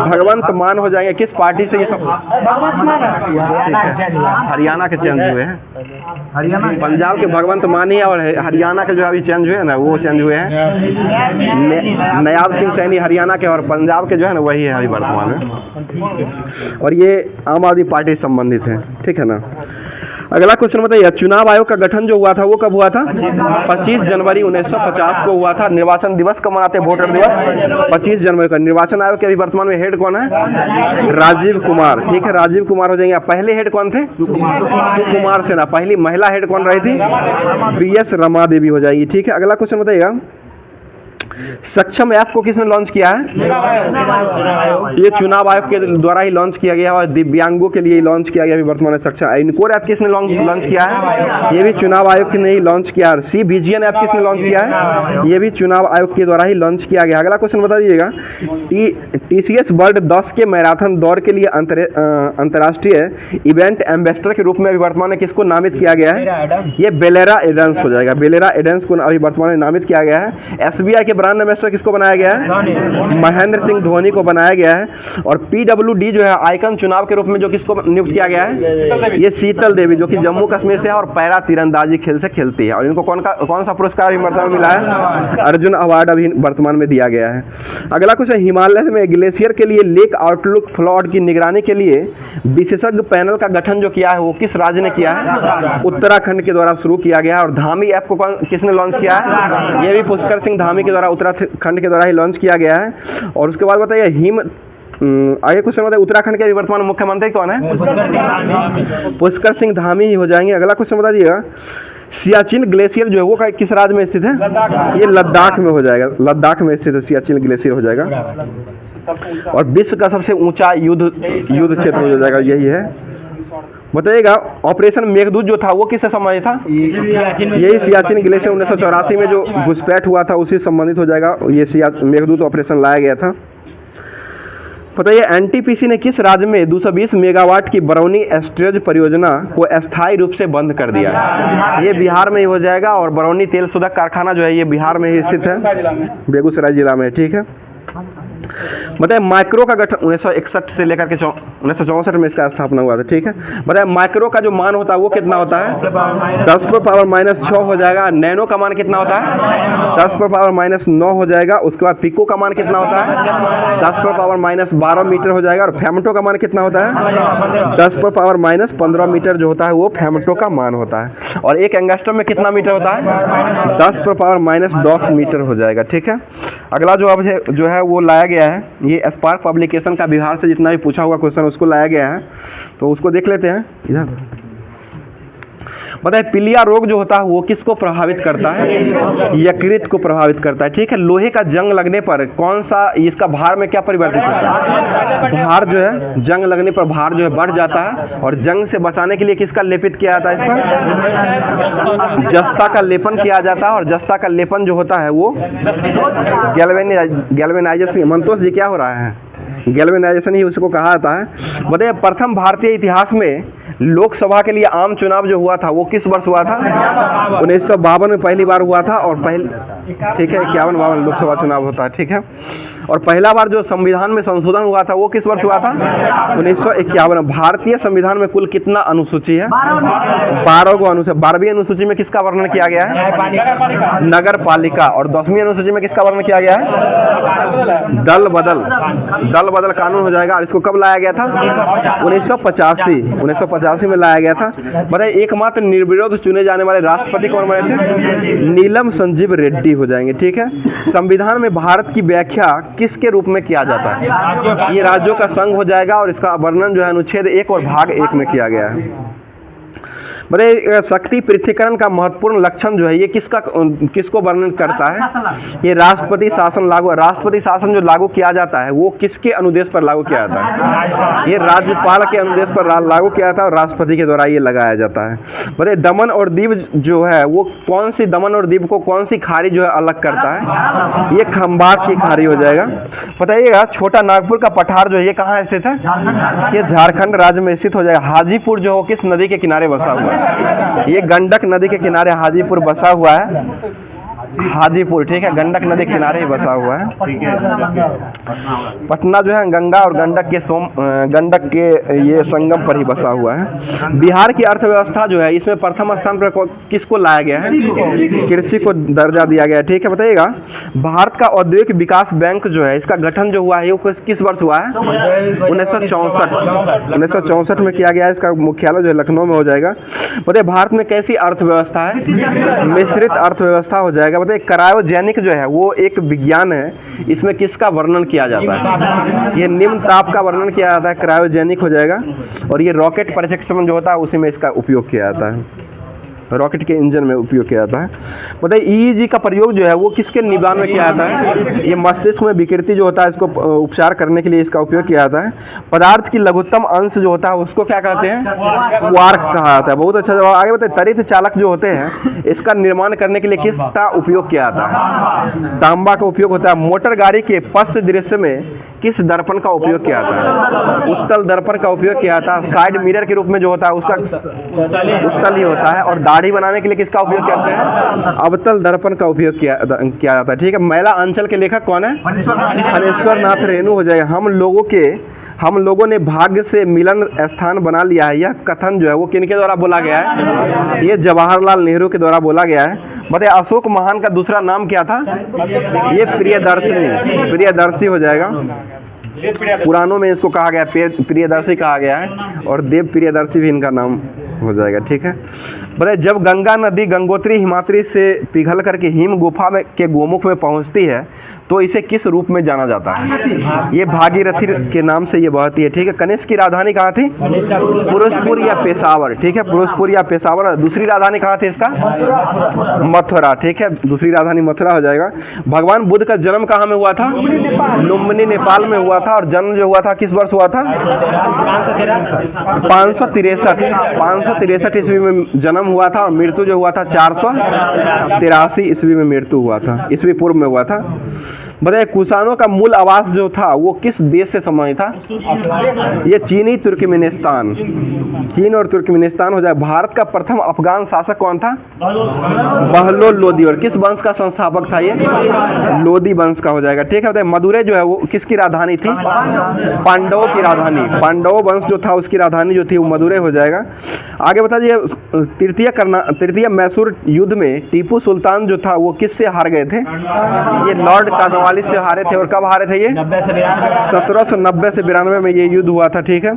भगवंत मान हो जाएंगे। किस पार्टी से ये सब? हरियाणा के चेंज हुए हैं। पंजाब के भगवंत मान ही और हरियाणा के जो अभी चेंज हुए हैं ना वो चेंज हुए हैं। नयाब सिंह सैनी हरियाणा के और पंजाब के जो है ना वही है अभी वर्तमान में। और ये आम आदमी पार्टी संबंधित है। ठीक है ना। अगला क्वेश्चन बताइए, चुनाव आयोग का गठन जो हुआ था वो कब हुआ था? 25 जनवरी 1950 को हुआ था। निर्वाचन दिवस कब मनाते हैं? वोटर दिवस 25 जनवरी का। निर्वाचन आयोग के अभी वर्तमान में हेड कौन है? राजीव कुमार। ठीक है। राजीव कुमार हो जाएंगे। पहले हेड कौन थे? सुकुमार सेना। पहली महिला हेड कौन रही थी? PS रमा देवी हो जाएगी। ठीक है। अगला क्वेश्चन बताइएगा, सक्षम ऐप को किसने लॉन्च किया है? ये चुनाव आयोग के द्वारा ही लॉन्च किया गया और दिव्यांगों के लिए लॉन्च किया गया अभी वर्तमान में सक्षम। इनकोर ऐप किसने लॉन्च किया है? ये भी चुनाव आयोग ने ही लॉन्च किया। और सी विजियन ऐप किसने लॉन्च किया है? ये भी चुनाव आयोग के द्वारा ही लॉन्च किया गया। अगला क्वेश्चन बता दीजिएगा, TCS वर्ल्ड 10 के मैराथन दौड़ के लिए अंतर्राष्ट्रीय इवेंट एम्बेसडर के रूप में अभी वर्तमान में किसको नामित किया गया है? ये बेलेरा एडेंस हो जाएगा। बेलेरा एडेंस को अभी वर्तमान में नामित किया गया है। SBI के ब्रांड एम्बेसडर किसको बनाया गया है? महेंद्र सिंह धोनी को बनाया गया है। और PWD जो है आइकन चुनाव के रूप में जो किसको नियुक्त किया गया है? ये शीतल देवी, जो कि जम्मू कश्मीर से है और पैरा तीरंदाजी खेल से खेलती है। और इनको कौन सा पुरस्कार अभी वर्तमान में मिला है? अर्जुन अवार्ड अभी वर्तमान में दिया गया है। अगला क्वेश्चन, हिमालय में ग्लेशियर के लिए लेक आउटलुक फ्लड की निगरानी के लिए विशेषज्ञ पैनल का गठन जो किया है वो किस राज्य ने किया है? उत्तराखंड के द्वारा शुरू किया गया है। और धामी ऐप को किसने लॉन्च किया है? ये भी पुष्कर सिंह धामी के द्वारा उत्तराखंड के द्वारा ही लॉन्च किया गया है। और उसके बाद बताइए, आगे क्वेश्चन बताइए, उत्तराखंड के वर्तमान मुख्यमंत्री कौन है? पुष्कर सिंह धामी ही हो जाएंगे। अगला क्वेश्चन बता दीजिएगा, सियाचिन ग्लेशियर जो है वो किस राज्य में स्थित है? ये लद्दाख में हो जाएगा, लद्दाख में स्थित सियाचिन ग्लेशियर हो जाएगा। और विश्व का सबसे ऊंचा युद्ध क्षेत्र हो जाएगा, यही है। बताइएगा, ऑपरेशन मेघदूत जो था वो किससे संबंधित था? यही सियाचिन ग्लेशियर 1984 में जो घुसपैठ हुआ था उसी संबंधित हो जाएगा। ये मेघदूत ऑपरेशन लाया गया था। बताइए, एनटीपीसी ने किस राज्य में 220 मेगावाट की बरौनी एस्ट्रेज परियोजना को अस्थायी रूप से बंद कर दिया? ये बिहार में ही हो जाएगा। और बरौनी तेल शोधक कारखाना जो है ये बिहार में ही स्थित है, बेगूसराय जिला में, ठीक है। बताइए, माइक्रो का गठन 1961 से लेकर के 1964 में इसका स्थापना हुआ था, ठीक है। बताइए, माइक्रो का जो मान होता है वो कितना होता है? 10⁻⁻6 हो जाएगा। नैनो का मान कितना होता है? 10⁻⁻9 हो जाएगा। उसके बाद पिको का मान कितना होता है? 10⁻12 मीटर हो जाएगा। और फेमटो का मान कितना होता है? 10⁻15 मीटर जो होता है वो फेमटो का मान होता है। और एक एंगस्ट्रम में कितना मीटर होता है? 10⁻10 मीटर हो जाएगा, ठीक है। अगला जो है वो लाया गया है, ये स्पार्क पब्लिकेशन का बिहार से जितना भी पूछा हुआ क्वेश्चन उसको लाया गया है, तो उसको देख लेते हैं इधर। बताइए, पीलिया रोग जो होता है वो किसको प्रभावित करता है? यकृत को प्रभावित करता है, ठीक है। लोहे का जंग लगने पर कौन सा, इसका भार में क्या परिवर्तित होता है? भार जो है, जंग लगने पर भार जो है बढ़ जाता है। और जंग से बचाने के लिए किसका लेपित किया जाता है? इस पर जस्ता का लेपन किया जाता है। और जस्ता का लेपन जो होता है वो गैल्वेनाइजेशन। मंतोष जी, क्या हो रहा है? गैल्वेनाइजेशन ही उसको कहा जाता है। बताइए, प्रथम भारतीय इतिहास में लोकसभा के लिए आम चुनाव जो हुआ था वो किस वर्ष हुआ था? 1952 में पहली बार हुआ था। और ठीक है, 51-52 लोकसभा चुनाव होता है, ठीक है। और पहला बार जो संविधान में संशोधन हुआ था वो किस वर्ष हुआ था? 1951। भारतीय संविधान में कुल कितना अनुसूची है? 12 को अनुसूची। 12वीं अनुसूची में किसका वर्णन किया गया है? नगर पालिका। और 10वीं अनुसूची में किसका वर्णन किया गया है? दल बदल कानून हो जाएगा। और इसको कब लाया गया था? 1985 में लाया गया था। बताइए, एकमात्र निर्विरोध चुने जाने वाले राष्ट्रपति कौन बने थे? नीलम संजीव रेड्डी हो जाएंगे, ठीक है। संविधान में भारत की व्याख्या किसके रूप में किया जाता है? ये राज्यों का संघ हो जाएगा। और इसका वर्णन जो है अनुच्छेद 1 और भाग 1 में किया गया है। बताइए, शक्ति पृथ्वीकरण का महत्वपूर्ण लक्षण जो है ये किसको वर्णन करता है? ये राष्ट्रपति शासन लागू। राष्ट्रपति शासन जो लागू किया जाता है वो किसके अनुदेश पर लागू किया जाता है? ये राज्यपाल के अनुदेश पर लागू किया जाता है और राष्ट्रपति के द्वारा ये लगाया जाता है। बताइए, दमन और दीव जो है वो कौन सी, दमन और दीव को कौन सी खाड़ी जो है अलग करता है? ये खंबात की खाड़ी हो जाएगा। बताइएगा, छोटा नागपुर का पठार जो है ये कहाँ स्थित है? ये झारखंड राज्य में स्थित हो जाएगा। हाजीपुर जो किस नदी के किनारे बसा हुआ है? ये गंडक नदी के किनारे हाजीपुर बसा हुआ है। हाजीपुर, ठीक है, गंडक नदी के किनारे ही बसा हुआ है। पटना जो है गंगा और गंडक के ये संगम पर ही बसा हुआ है। बिहार की अर्थव्यवस्था जो है इसमें प्रथम स्थान पर किसको लाया गया है? कृषि को दर्जा दिया गया है, ठीक है। बताइएगा, भारत का औद्योगिक विकास बैंक जो है इसका गठन जो हुआ है वो किस वर्ष हुआ है? 1964 में किया गया है। इसका मुख्यालय जो है लखनऊ में हो जाएगा। बताइए, भारत में कैसी अर्थव्यवस्था है? मिश्रित अर्थव्यवस्था हो जाएगा। बताइए, क्रायोजेनिक जो है वो एक विज्ञान है, इसमें किसका वर्णन किया जाता है? ये निम्न ताप का वर्णन किया जाता है, क्रायोजेनिक हो जाएगा। और ये रॉकेट परिक्षेपण जो होता है उसी में इसका उपयोग किया जाता है, रॉकेट के इंजन में उपयोग किया जाता है। बताइए, ईईजी का प्रयोग जो है वो किसके निदान में किया जाता है? ये मस्तिष्क में विकृति जो होता है इसको उपचार करने के लिए इसका उपयोग किया जाता है। पदार्थ की लघुत्तम अंश जो होता है उसको क्या कहते हैं? क्वार्क कहा जाता है। बहुत अच्छा जवाब। आगे बताइए, त्वरित चालक जो होते हैं इसका निर्माण करने के लिए किसका उपयोग किया जाता है? तांबा का उपयोग होता है। मोटर गाड़ी के पश्च दृश्य में किस दर्पण का उपयोग किया जाता है? उत्तल दर्पण का उपयोग किया जाता है। साइड मिरर के रूप में जो होता है उसका उत्तल ही होता है। और दाढ़ी बनाने के लिए किसका उपयोग करते हैं? अवतल दर्पण का उपयोग किया जाता है, ठीक है। मैला अंचल के लेखक कौन है? फणेश्वर नाथ रेणु हो जाएगा। हम लोगों ने भाग्य से मिलन स्थान बना लिया है, यह कथन जो है वो किनके द्वारा बोला गया है? ये जवाहरलाल नेहरू के द्वारा बोला गया है। बताइए, अशोक महान का दूसरा नाम क्या था? ये प्रियदर्शी हो जाएगा। पुराणों में इसको कहा गया प्रियदर्शी कहा गया है। और देव प्रियदर्शी भी इनका नाम हो जाएगा, ठीक है। बताइए, जब गंगा नदी गंगोत्री हिमाद्री से पिघल करके हिम गुफा में के गोमुख में पहुंचती है तो इसे किस रूप में जाना जाता है? ये भागीरथी के नाम से ये बहती है, ठीक है। कनिष्क की राजधानी कहाँ थी? फिरोजपुर या पेशावर, ठीक है, फिरोजपुर या पेशावर। दूसरी राजधानी कहाँ थी इसका? मथुरा, ठीक है, दूसरी राजधानी मथुरा हो जाएगा। भगवान बुद्ध का जन्म कहाँ में हुआ था? लुम्बिनी, नेपाल में हुआ था। और जन्म जो हुआ था किस वर्ष हुआ था? 563 ईस्वी में जन्म हुआ था और मृत्यु जो हुआ था 483 ईस्वी में मृत्यु हुआ था, ईस्वी पूर्व में हुआ था। बताइए कुषाणों का मूल आवास जो था वो किस देश से संबंधित था? ये चीनी तुर्कमेनिस्तान, चीन और तुर्कमेनिस्तान हो जाए। भारत का प्रथम अफगान शासक कौन था? बहलोल लोदी। और किस वंश का संस्थापक था ये? लोदी वंश का हो जाएगा, ठीक है। बताइए मदुरै जो है वो किसकी राजधानी थी? पांडवों की राजधानी, पांडव वंश जो था उसकी राजधानी जो थी वो मदुरै हो जाएगा। आगे बताइए तृतीय मैसूर युद्ध में टीपू सुल्तान जो था वो किससे हार गए थे? ये लॉर्ड कार्नवालिस से हारे थे। और कब हारे थे ये? 1790 से 92 में ये युद्ध हुआ था, ठीक है।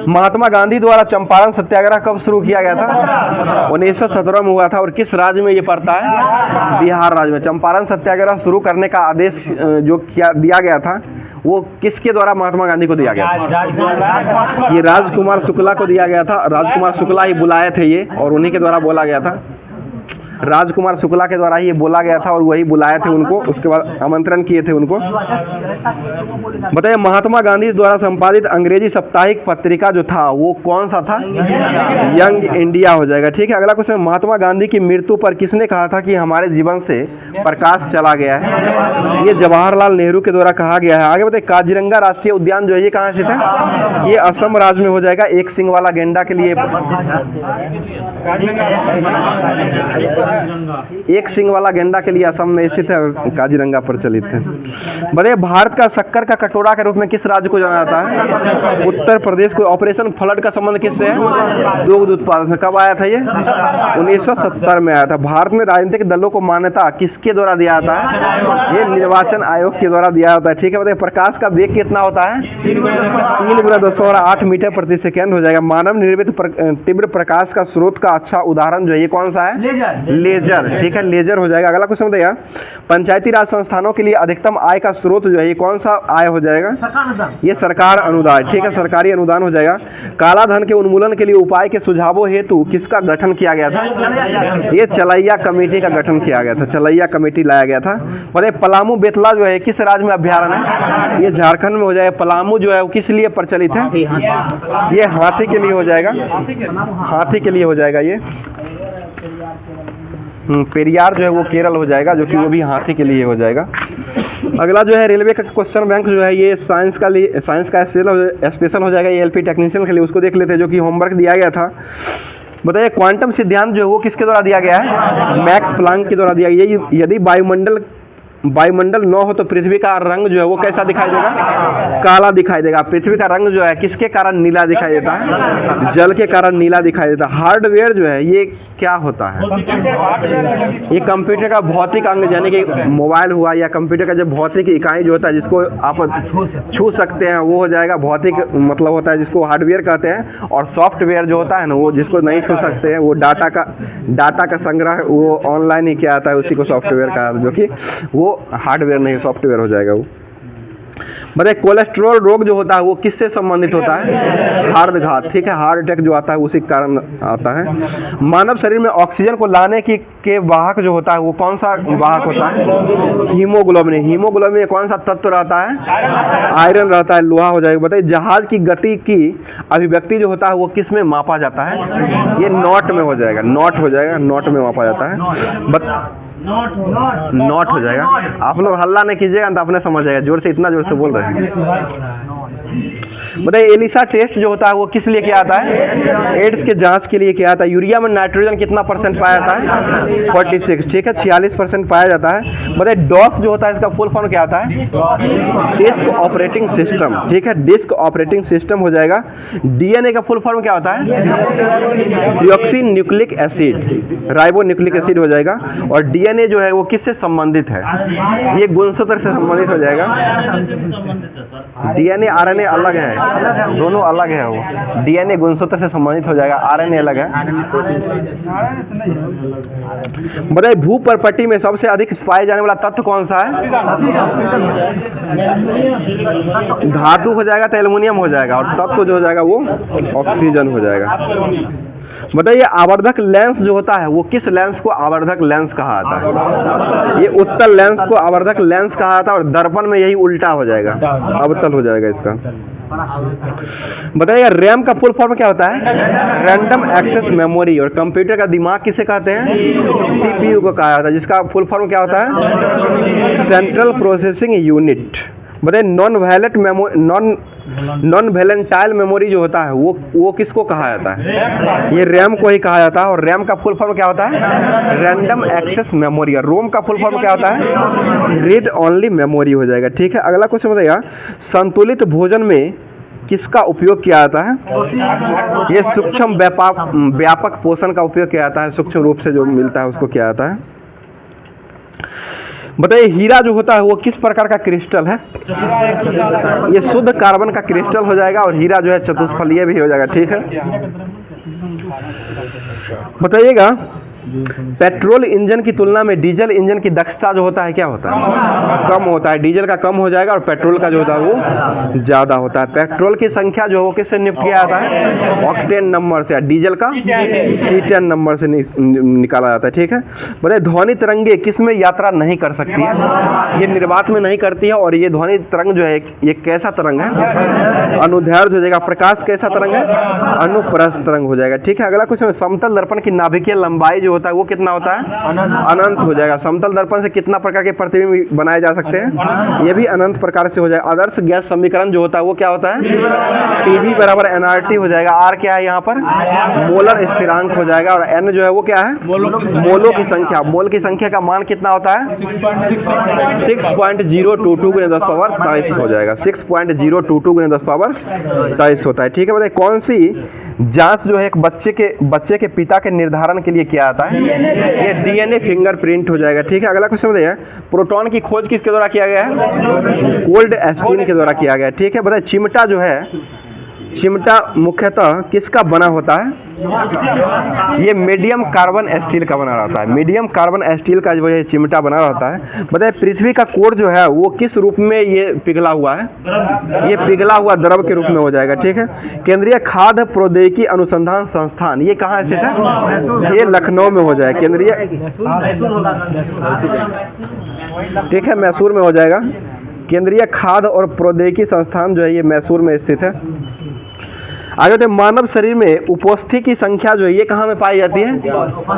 महात्मा गांधी द्वारा चंपारण सत्याग्रह कब शुरू किया गया था? 1917 में हुआ था। और किस राज्य में ये पड़ता है? बिहार राज्य में। चंपारण सत्याग्रह शुरू करने का आदेश जो दिया गया था वो किसके द्वारा महात्मा गांधी को दिया गया था? ये राजकुमार शुक्ला को दिया गया था। राजकुमार शुक्ला ही बुलाए थे ये और उन्हीं के द्वारा बोला गया था। राजकुमार शुक्ला के द्वारा ही ये बोला गया था और वही बुलाए थे उनको, उसके बाद आमंत्रण किए थे उनको। बताइए महात्मा गांधी द्वारा संपादित अंग्रेजी साप्ताहिक पत्रिका जो था वो कौन सा था? यंग इंडिया हो जाएगा, ठीक है। अगला क्वेश्चन, महात्मा गांधी की मृत्यु पर किसने कहा था कि हमारे जीवन से प्रकाश चला गया है? ये जवाहरलाल नेहरू के द्वारा कहा गया है। आगे बताइए काजीरंगा राष्ट्रीय उद्यान जो है ये कहाँ स्थित है? ये असम राज्य में हो जाएगा। एक सिंग वाला गेंडा के लिए, एक सिंग वाला गेंडा के लिए असम में स्थित है और काजीरंगा प्रचलित है। बताइए भारत का शक्कर का कटोरा के रूप में किस राज्य को जाना जाता है? उत्तर प्रदेश को। ऑपरेशन फ्लड का संबंध किससे है? दुग्ध उत्पादन से। कब आया था ये? 1970 में आया था। भारत में राजनीतिक दलों को मान्यता किसके द्वारा दिया जाता है? ये निर्वाचन आयोग के द्वारा दिया जाता है, ठीक है। बताइए प्रकाश का वेग कितना होता है? 3×10⁸ मीटर प्रति सेकेंड हो जाएगा। मानव निर्मित तीव्र प्रकाश का स्रोत का अच्छा उदाहरण जो है ये कौन सा है? लेजर, ठीक है, लेजर हो जाएगा। अगला क्वेश्चन बताइए पंचायती राज संस्थानों के लिए अधिकतम आय का स्रोत जो है ये कौन सा आय हो जाएगा? ये सरकार अनुदान, ठीक है, सरकारी अनुदान हो जाएगा। काला धन के उन्मूलन के लिए उपाय के सुझावों हेतु किसका गठन किया गया था? ये चलैया कमेटी का गठन किया गया था, चलैया कमेटी लाया गया था। बताइए पलामू बेतला जो है किस राज्य में अभ्यारण्य है? ये झारखंड में हो जाएगा। पलामू जो है वो किस लिए प्रचलित है? ये हाथी के लिए हो जाएगा, हाथी के लिए हो जाएगा ये। पेरियार जो है वो केरल हो जाएगा, जो कि वो भी हाथी के लिए हो जाएगा। अगला जो है रेलवे का क्वेश्चन बैंक जो है ये साइंस का स्पेशल हो जाएगा। ये एलपी टेक्नीशियन के लिए, उसको देख लेते हैं जो कि होमवर्क दिया गया था। बताइए क्वांटम सिद्धांत जो है वो किसके द्वारा दिया गया है? मैक्स प्लांक के द्वारा दिया गया। यदि वायुमंडल न हो तो पृथ्वी का रंग जो है वो कैसा दिखाई देगा? काला दिखाई देगा। पृथ्वी का रंग जो है किसके कारण नीला दिखाई देता है? जल के कारण नीला दिखाई देता है। हार्डवेयर जो है ये क्या होता है? ये कंप्यूटर का भौतिक अंग, यानी कि मोबाइल हुआ या कंप्यूटर का जो भौतिक इकाई जो होता है जिसको आप छू सकते हैं वो हो जाएगा भौतिक, मतलब होता है जिसको हार्डवेयर कहते हैं। और सॉफ्टवेयर जो होता है ना वो जिसको नहीं छू सकते हैं, वो डाटा का संग्रह वो ऑनलाइन ही किया जाता है, उसी को सॉफ्टवेयर का, जो कि वो हार्डवेयर नहीं सॉफ्टवेयर हो जाएगा वो। बताइए कोलेस्ट्रॉल रोग जो होता है वो किससे संबंधित होता है? हार्दघात, ठीक है, हार्ट अटैक जो आता है उसी कारण आता है। मानव शरीर में ऑक्सीजन को लाने के वाहक जो होता है वो कौन सा वाहक होता है? हीमोग्लोबिन। हीमोग्लोबिन में कौन सा तत्व रहता है? आयरन रहता है, लोहा हो जाएगा। बताइए जहाज की गति की अभिव्यक्ति जो होता है वो किस में मापा जाता है? ये नॉट में हो जाएगा, नॉट हो जाएगा, नॉट में मापा जाता है। नॉट हो जाएगा। आप लोग हल्ला नहीं कीजिएगा तो आपने समझ जाएगा, जोर से, इतना जोर से बोल रहे हैं। बताइए एलिसा टेस्ट जो होता है वो किस लिए किया जाता है? एड्स के जांच के लिए किया जाता है। यूरिया में नाइट्रोजन कितना परसेंट पाया जाता है? 46, ठीक है, 46% पाया जाता है। बताइए डॉस जो होता है इसका फुल फॉर्म क्या आता है? डिस्क ऑपरेटिंग सिस्टम, ठीक है, डिस्क ऑपरेटिंग सिस्टम हो जाएगा। डीएनए का फुल फॉर्म क्या होता है? Deoxy nucleic acid, ribo nucleic acid हो जाएगा। और डीएनए जो है वो किससे संबंधित है? ये गुणसूत्र से संबंधित हो जाएगा। डीएनए आरएनए अलग है, दोनों अलग है। वो डीएनए गुणसूत्र से संबंधित हो जाएगा, आरएनए अलग है। बताइए भू प्रॉपर्टी में सबसे अधिक पाए जाने वाला तत्व कौन सा है? धातु हो जाएगा तो एल्युमिनियम हो जाएगा, और तत्व जो हो जाएगा वो ऑक्सीजन हो जाएगा। बताइए आवर्धक लेंस जो होता है वो किस लेंस को आवर्धक लेंस कहा जाता है? ये उत्तल लेंस को आवर्धक लेंस कहा जाता है, और दर्पण में यही उल्टा हो जाएगा, अवतल हो जाएगा इसका। बताइए रैम का फुल फॉर्म क्या होता है? Random access memory. और कंप्यूटर का दिमाग किसे कहते हैं? सीपीयू को कहा जाता है, जिसका फुल फॉर्म क्या होता है? Central processing unit. बताइए नॉन वैलेंटाइल मेमोरी जो होता है वो किसको कहा जाता है? ये रैम को ही कहा जाता है। और रैम का फुल फॉर्म क्या होता है? Random access memory. और रोम का फुल फॉर्म क्या होता है? रीड ओनली मेमोरी हो जाएगा। ठीक है, अगला क्वेश्चन बताइएगा संतुलित भोजन में किसका उपयोग किया जाता है? ये सूक्ष्म व्यापक पोषण का उपयोग किया जाता है, सूक्ष्म रूप से जो मिलता है उसको किया जाता है। बताइए हीरा जो होता है वो किस प्रकार का क्रिस्टल है? ये शुद्ध कार्बन का क्रिस्टल हो जाएगा, और हीरा जो है चतुष्फलीय भी हो जाएगा। ठीक है, बताइएगा पेट्रोल इंजन की तुलना में डीजल इंजन की दक्षता जो होता है क्या होता है? कम होता है। डीजल का कम हो जाएगा और पेट्रोल का जो होता है वो ज़्यादा होता है। पेट्रोल की संख्या जो है किससे नियुक्त किया जाता है? ऑक्टेन नंबर से। डीजल का C10 नंबर से निकाला जाता है। ठीक है, बताइए ध्वनि तरंगे किस में यात्रा नहीं कर सकती है? ये निर्वात में नहीं करती है। और ये ध्वनि तरंग जो है ये कैसा तरंग है? अनुदैर्ध्य हो जाएगा। प्रकाश कैसा तरंग है? अनुप्रस्थ तरंग हो जाएगा। ठीक है, अगला क्वेश्चन समतल दर्पण की नाभिकीय लंबाई जो होता है वो कितना होता है? अनंत हो जाएगा। समतल दर्पण से कितना प्रकार के प्रतिबिंब बनाए जा सकते हैं? ये भी अनंत प्रकार से हो जाएगा। आदर्श गैस समीकरण जो होता है वो क्या होता है? PV बराबर nRT हो जाएगा। R क्या है यहाँ पर? मोलर स्थिरांक हो जाएगा। और N जो है वो क्या है? मोलों की संख्या। मोल की संख्या का मान कितना होता है? 6.022 × 10⁻23 हो जाएगा। 6.022 × 10⁻23 होता है। ठीक है, बताइए कौन सी जांच जो है एक बच्चे के पिता के निर्धारण के लिए किया जाता है? ये डीएनए फिंगरप्रिंट हो जाएगा। ठीक है, अगला क्वेश्चन बताइए प्रोटॉन की खोज किसके द्वारा किया गया है? गोल्ड एस्टीन के द्वारा किया गया है। ठीक है, बताइए चिमटा जो है, चिमटा मुख्यतः किसका बना होता है? ये मीडियम कार्बन स्टील का बना रहता है। मीडियम कार्बन स्टील का जो है चिमटा बना रहता है। बताइए पृथ्वी का कोर जो है वो किस रूप में ये पिघला हुआ है? ये पिघला हुआ द्रव के रूप में हो जाएगा। ठीक है, केंद्रीय खाद्य प्रौद्योगिकी अनुसंधान संस्थान ये कहाँ स्थित है? ये लखनऊ में हो जाएगा। केंद्रीय, ठीक है, मैसूर में हो जाएगा। केंद्रीय खाद्य और प्रौद्योगिकी संस्थान जो है ये मैसूर में स्थित है। आगे तो मानव शरीर में उपोस्थि की संख्या जो है ये कहाँ में पाई जाती है?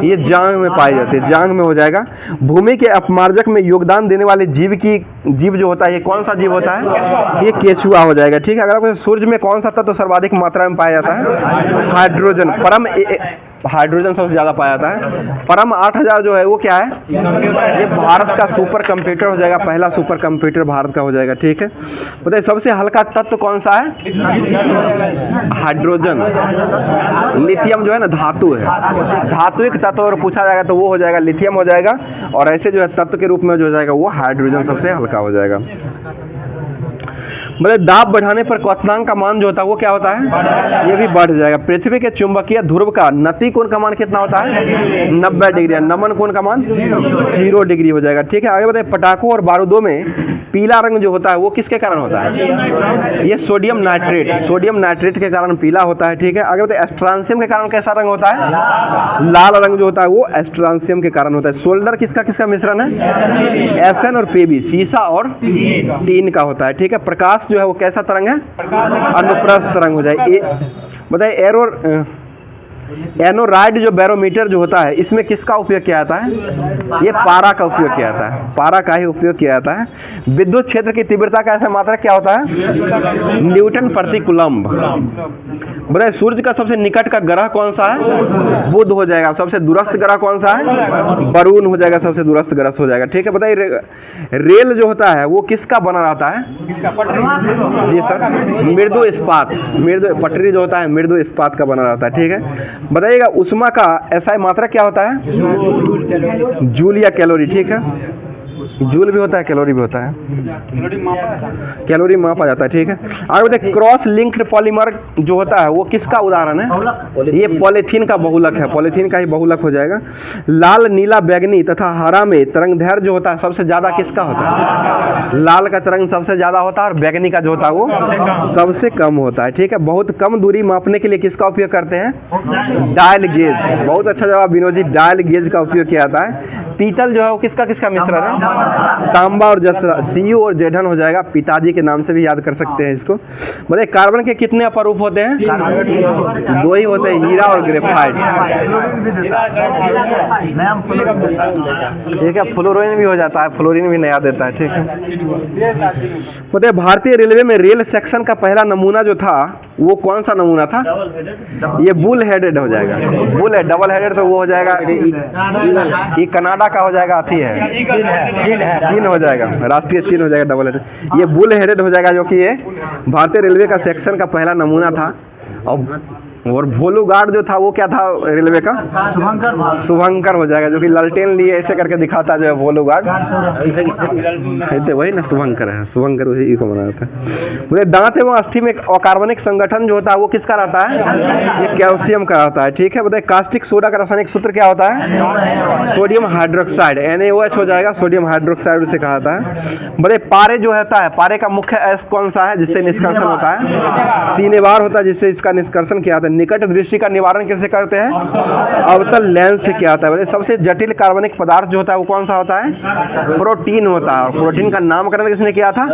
ये जांघ में पाई जाती है, जांघ में हो जाएगा। भूमि के अपमार्जक में योगदान देने वाले जीव जो होता है ये कौन सा जीव होता है? ये केचुआ हो जाएगा। ठीक है, अगर सूर्य में कौन सा तत्व सर्वाधिक मात्रा में पाया जाता है? हाइड्रोजन। परम हाइड्रोजन सबसे ज़्यादा पाया जाता है। परम 8000 जो है वो क्या है? ये भारत का सुपर कंप्यूटर हो जाएगा, पहला सुपर कंप्यूटर भारत का हो जाएगा। ठीक है, बताइए सबसे हल्का तत्व कौन सा है? हाइड्रोजन। लिथियम जो है ना धातु है, धातुिक तत्व और पूछा जाएगा तो वो हो जाएगा लिथियम हो जाएगा। और ऐसे जो है तत्व के रूप में जो हो जाएगा वो हाइड्रोजन सबसे हल्का हो जाएगा। मतलब दाब बढ़ाने पर क्वथनांक का मान जो होता है वो क्या होता है? ये भी बढ़ जाएगा। पृथ्वी के चुंबकीय ध्रुव का नति कोण का मान कितना होता है? 90 डिग्री। नमन कोण का मान 0 डिग्री हो जाएगा। ठीक है, आगे बताइए पटाखों और बारूदों में पीला रंग जो होता है वो किसके कारण होता है? ये सोडियम नाइट्रेट। सोडियम नाइट्रेट के कारण पीला होता है। ठीक है, आगे बताइए एस्ट्रांसियम के कारण कैसा रंग होता है? लाल रंग जो होता है वो एस्ट्रांसियम के कारण होता है। सोल्डर किसका किसका मिश्रण है? SN और PB, सीसा और टीन का होता है। ठीक है, प्रकाश जो है वो कैसा तरंग है? अनुप्रस्थ तरंग हो जाए। बताइए एनोराइड जो बैरोमीटर जो होता है इसमें किसका उपयोग किया जाता है? ये पारा का उपयोग किया जाता है, पारा का ही उपयोग किया जाता है। विद्युत क्षेत्र की तीव्रता का ऐसा मात्रक क्या होता है? न्यूटन प्रति कूलम्ब। बताइए सूर्य का सबसे निकट का ग्रह कौन सा है? बुध हो जाएगा। सबसे दूरस्थ ग्रह कौन सा है? वरुण हो जाएगा, सबसे दूरस्थ ग्रह हो जाएगा। ठीक है, बताइए रेल जो होता है वो किसका बना रहता है? जी सर, मृदु इस्पात। मृदु पटरी जो होता है मृदु इस्पात का बना रहता है। ठीक है, बताइएगा उष्मा का SI मात्रा क्या होता है? जूल या कैलोरी। ठीक है, जूल भी होता है, कैलोरी भी होता है, कैलोरी मापा जाता है। ठीक है, आगे बताइए क्रॉस लिंक्ड पॉलीमर जो होता है वो किसका उदाहरण है? ये पॉलीथीन का बहुलक है, पॉलीथीन का ही बहुलक हो जाएगा। लाल, नीला, बैगनी तथा हरा में तरंगदैर्घ्य जो होता है सबसे ज्यादा किसका होता है? लाल का तरंग सबसे ज्यादा होता है और बैगनी का जो होता है वो सबसे कम होता है। ठीक है, बहुत कम दूरी मापने के लिए किसका उपयोग करते हैं? Dial gauge. बहुत अच्छा जवाब विनोद जी, डायल गेज का उपयोग किया जाता है। पीतल जो है वो किसका किसका मिश्रण है? तांबा और जस्ता, Cu और जेधन हो जाएगा, पिताजी के नाम से भी याद कर सकते हैं इसको। बोले कार्बन के कितने अपरूप होते हैं? 2 ही होते हैं, हीरा और ग्रेफाइट। ठीक है, फ्लोरीन भी हो जाता है, फ्लोरीन भी नया देता है। ठीक है, बोले भारतीय रेलवे में रेल सेक्शन का पहला नमूना जो था वो कौन सा नमूना था? ये बुल हेडेड हो जाएगा, बुल है, डबल हेडेड तो वो हो जाएगा, ये कनाडा का हो जाएगा, अथी है चीन हो जाएगा, राष्ट्रीय चीन हो जाएगा डबल हेडेड। ये बुल हेडेड हो जाएगा जो कि ये भारतीय रेलवे का सेक्शन का पहला नमूना था। और भोलू गार्ड जो था वो क्या था रेलवे का? शुभंकर हो जाएगा, जो कि लालटेन लिए ऐसे करके दिखाता जो है भोलू गार्ड, वही ना शुभंकर है, शुभंकर उसी को बना जाता है। मुझे दांत एवं अस्थि में अकार्बनिक संगठन जो होता है वो किसका रहता है? ये कैल्शियम का रहता है। ठीक है, बताइए कास्टिक सोडा का रासायनिक सूत्र क्या होता है? सोडियम हाइड्रोक्साइड, NaOH हो जाएगा, सोडियम हाइड्रोक्साइड उसे कहा जाता है। बड़े पारे जो होता है, पारे का मुख्य अयस्क कौन सा है जिससे निष्कर्षण होता है? सीनेवार होता है जिससे इसका निष्कर्षण किया जाता है। निकट दृष्टि का निवारण कैसे करते हैं? अवतल लेंस से किया जाता है। सबसे जटिल कार्बनिक पदार्थ जो होता है वो कौन सा होता है? प्रोटीन होता है। प्रोटीन का नामकरण किसने किया था?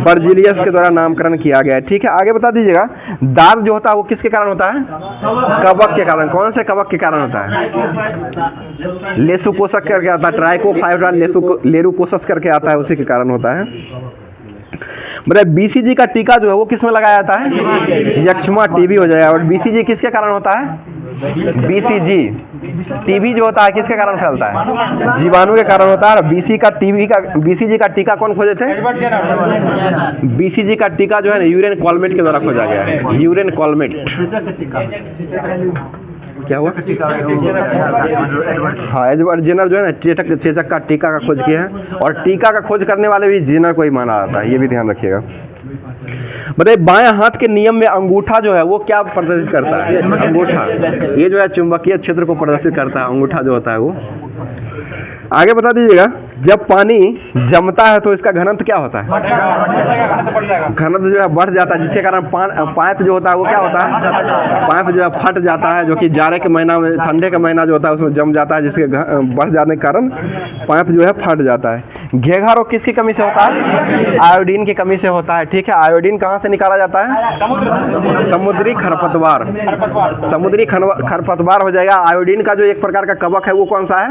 बर्जीलियस के द्वारा नामकरण किया गया है। ठीक है, आगे बता दीजिएगा दाग जो होता है वो किसके कारण होता है? कवक के कारण। कौन से कवक के कारण होता है? लेसुकोसक करके आता है, ट्राइकोफाइब्रा लेरुकोसस करके आता है, उसी के कारण होता है। मतलब BCG का टीका जो है वो किस में लगाया जाता है? यक्ष्मा, टीबी हो जाएगा। और BCG किसके कारण होता है? BCG टीबी जो होता है किसके कारण फैलता है? जीवाणु के कारण होता है। और BCG का टीका कौन खोजे थे? BCG का टीका जो है ना यूरेन कॉलमेट के द्वारा खोजा गया है। यूरेन कॉलमेट क्या हुआ? हाँ, एडवर्ड जेनर जो है ना चेचक का टीका का खोज किया है, और टीका का खोज करने वाले भी जेनर को ही माना जाता है, ये भी ध्यान रखिएगा। बताइए बाएं हाथ के नियम में अंगूठा जो है वो क्या प्रदर्शित करता है? अंगूठा ये जो है चुंबकीय क्षेत्र को प्रदर्शित करता है, अंगूठा जो होता है वो। आगे बता दीजिएगा जब पानी जमता है तो इसका घनत्व क्या होता है? घनत्व जो है बढ़ जाता है, जिसके कारण पाइप जो होता है वो क्या होता है? पाइप जो है फट जाता है, जो कि जाड़े के महीना में, ठंडे का महीना जो होता है उसमें जम जाता है, जिसके बढ़ जाने के कारण पाइप जो है फट जाता है। घेघा रोग किसकी कमी से होता है? आयोडीन की कमी से होता है। ठीक है, आयोडीन कहाँ से निकाला जाता है? समुद्री खरपतवार। समुद्री खरपतवार हो जाएगा। आयोडीन का जो एक प्रकार का कवक है वो कौन सा है?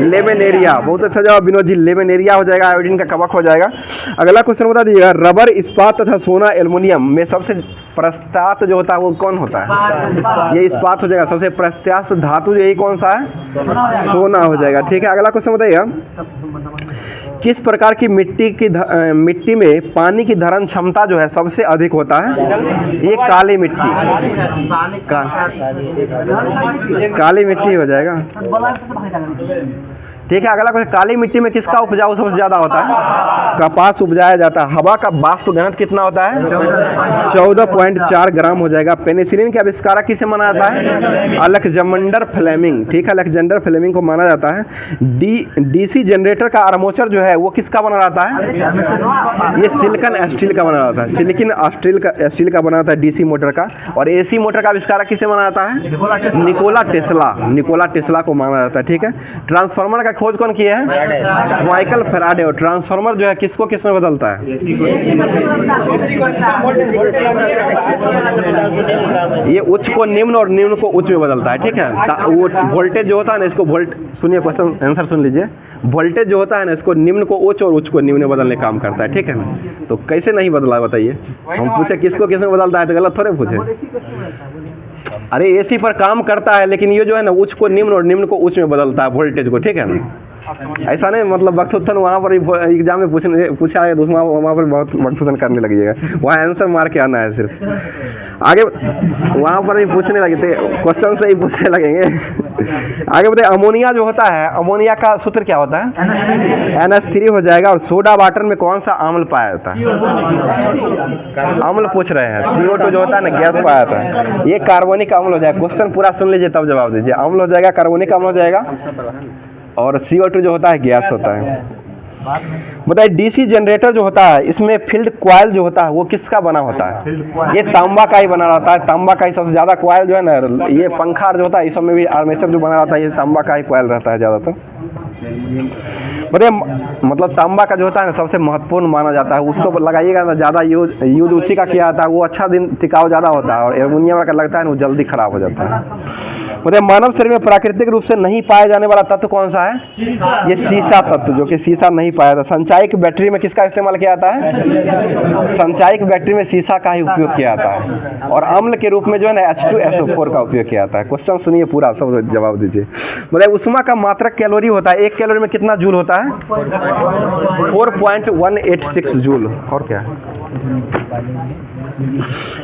लेमिनेरिया। बहुत अच्छा जवाब विनोद जी, लेमिनेरिया हो जाएगा, आयोडीन का कवक हो जाएगा। अगला क्वेश्चन बता दीजिएगा रबर, इस्पात तथा सोना, एल्युमिनियम में सबसे प्रस्तात जो होता है वो कौन होता है? ये इस्पात हो जाएगा। सबसे प्रस्तात धातु यही कौन सा है? सोना हो जाएगा। ठीक है, अगला क्वेश्चन बताइएगा किस प्रकार की मिट्टी में पानी की धारण क्षमता जो है सबसे अधिक होता है? ये काली मिट्टी, काली मिट्टी हो जाएगा। ठीक है, अगला क्वेश्चन काली मिट्टी में किसका उपजाऊ सबसे ज्यादा होता है? कपास उपजाया जाता है। हवा का वाष्प घनत्व कितना होता है? 14.4 ग्राम हो जाएगा। पेनिसिलिन के आविष्कारक किसे माना जाता है? Alexander Fleming. ठीक है, अलेक्जेंडर फ्लेमिंग को माना जाता है। DC जनरेटर का आर्मेचर जो है वो किसका बना जाता है? ये सिलिकॉन स्टील का बना जाता है, सिलिकॉन स्टील का बना जाता है DC मोटर का। और AC मोटर का आविष्कारक किसे माना जाता है? निकोला टेस्ला को माना जाता है। ठीक है, ट्रांसफार्मर का खोज कौन किया है? Michael Faraday. और ट्रांसफार्मर जो है किसको किस में बदलता है? ये उच्च को निम्न और निम्न को उच्च में बदलता है। ठीक है, वो वोल्टेज जो होता है ना, इसको सुनिए क्वेश्चन आंसर सुन लीजिए। वोल्टेज जो होता है ना, इसको निम्न को उच्च और उच्च को निम्न में बदलने काम करता है। ठीक है ना, तो कैसे नहीं बदला बताइए? हम पूछे किसको किस में बदलता है तो गलत थोड़े पूछे। अरे AC पर काम करता है, लेकिन ये जो है ना उच्च को निम्न और निम्न को उच्च में बदलता है वोल्टेज को। ठीक है ना, ऐसा नहीं मतलब वक्तुत्वन वहाँ पर एग्जाम में पूछा है तो वहाँ पर बहुत वक्तुत्वन करने लगिएगा, वहाँ आंसर मार के आना है सिर्फ। आगे वहाँ पर भी पूछने लगे थे, क्वेश्चन से ही पूछने लगेंगे। आगे बताइए, अमोनिया जो होता है, अमोनिया का सूत्र क्या होता है? NH3 हो जाएगा। और सोडा वाटर में कौन सा अम्ल पाया जाता है? अम्ल पूछ रहे हैं। CO2 जो होता है ना, गैस पाया जाता है, ये कार्बनिक अम्ल हो जाएगा। क्वेश्चन पूरा सुन लीजिए तब जवाब दीजिए। अम्ल हो जाएगा, कार्बनिक अम्ल हो जाएगा, और CO2 जो होता है गैस होता है। बताइए, DC जनरेटर जो होता है, इसमें फील्ड कॉइल जो होता है वो किसका बना होता है? ये तांबा का ही बना रहता है। तांबा का ही सबसे ज़्यादा कॉइल जो है ना, ये पंखा जो होता है इस सब में भी आर्मेचर जो बना रहता है, ये तांबा का ही कॉइल रहता है ज़्यादातर। बताइए, मतलब तांबा का जो होता है ना सबसे महत्वपूर्ण माना जाता है, उसको लगाइएगा ना, ज़्यादा यूज उसी का किया जाता है, वो अच्छा दिन टिकाऊ ज़्यादा होता है। और एल्युमिनियम का लगता है ना, वो जल्दी खराब हो जाता है। बताइए, मानव शरीर में प्राकृतिक रूप से नहीं पाया जाने वाला तत्व कौन सा है? ये सीसा तत्व, जो कि सीसा नहीं पाया जाता। संचायक बैटरी में किसका इस्तेमाल किया जाता है? संचायक बैटरी में सीसा का ही उपयोग किया जाता है। और अम्ल के रूप में जो है ना H2SO4 का उपयोग किया जाता है। क्वेश्चन सुनिए पूरा, सब जवाब दीजिए। मतलब ऊष्मा का मात्रक कैलोरी होता है, 1 कैलोरी में कितना जूल होता है? 4.186 जूल। और क्या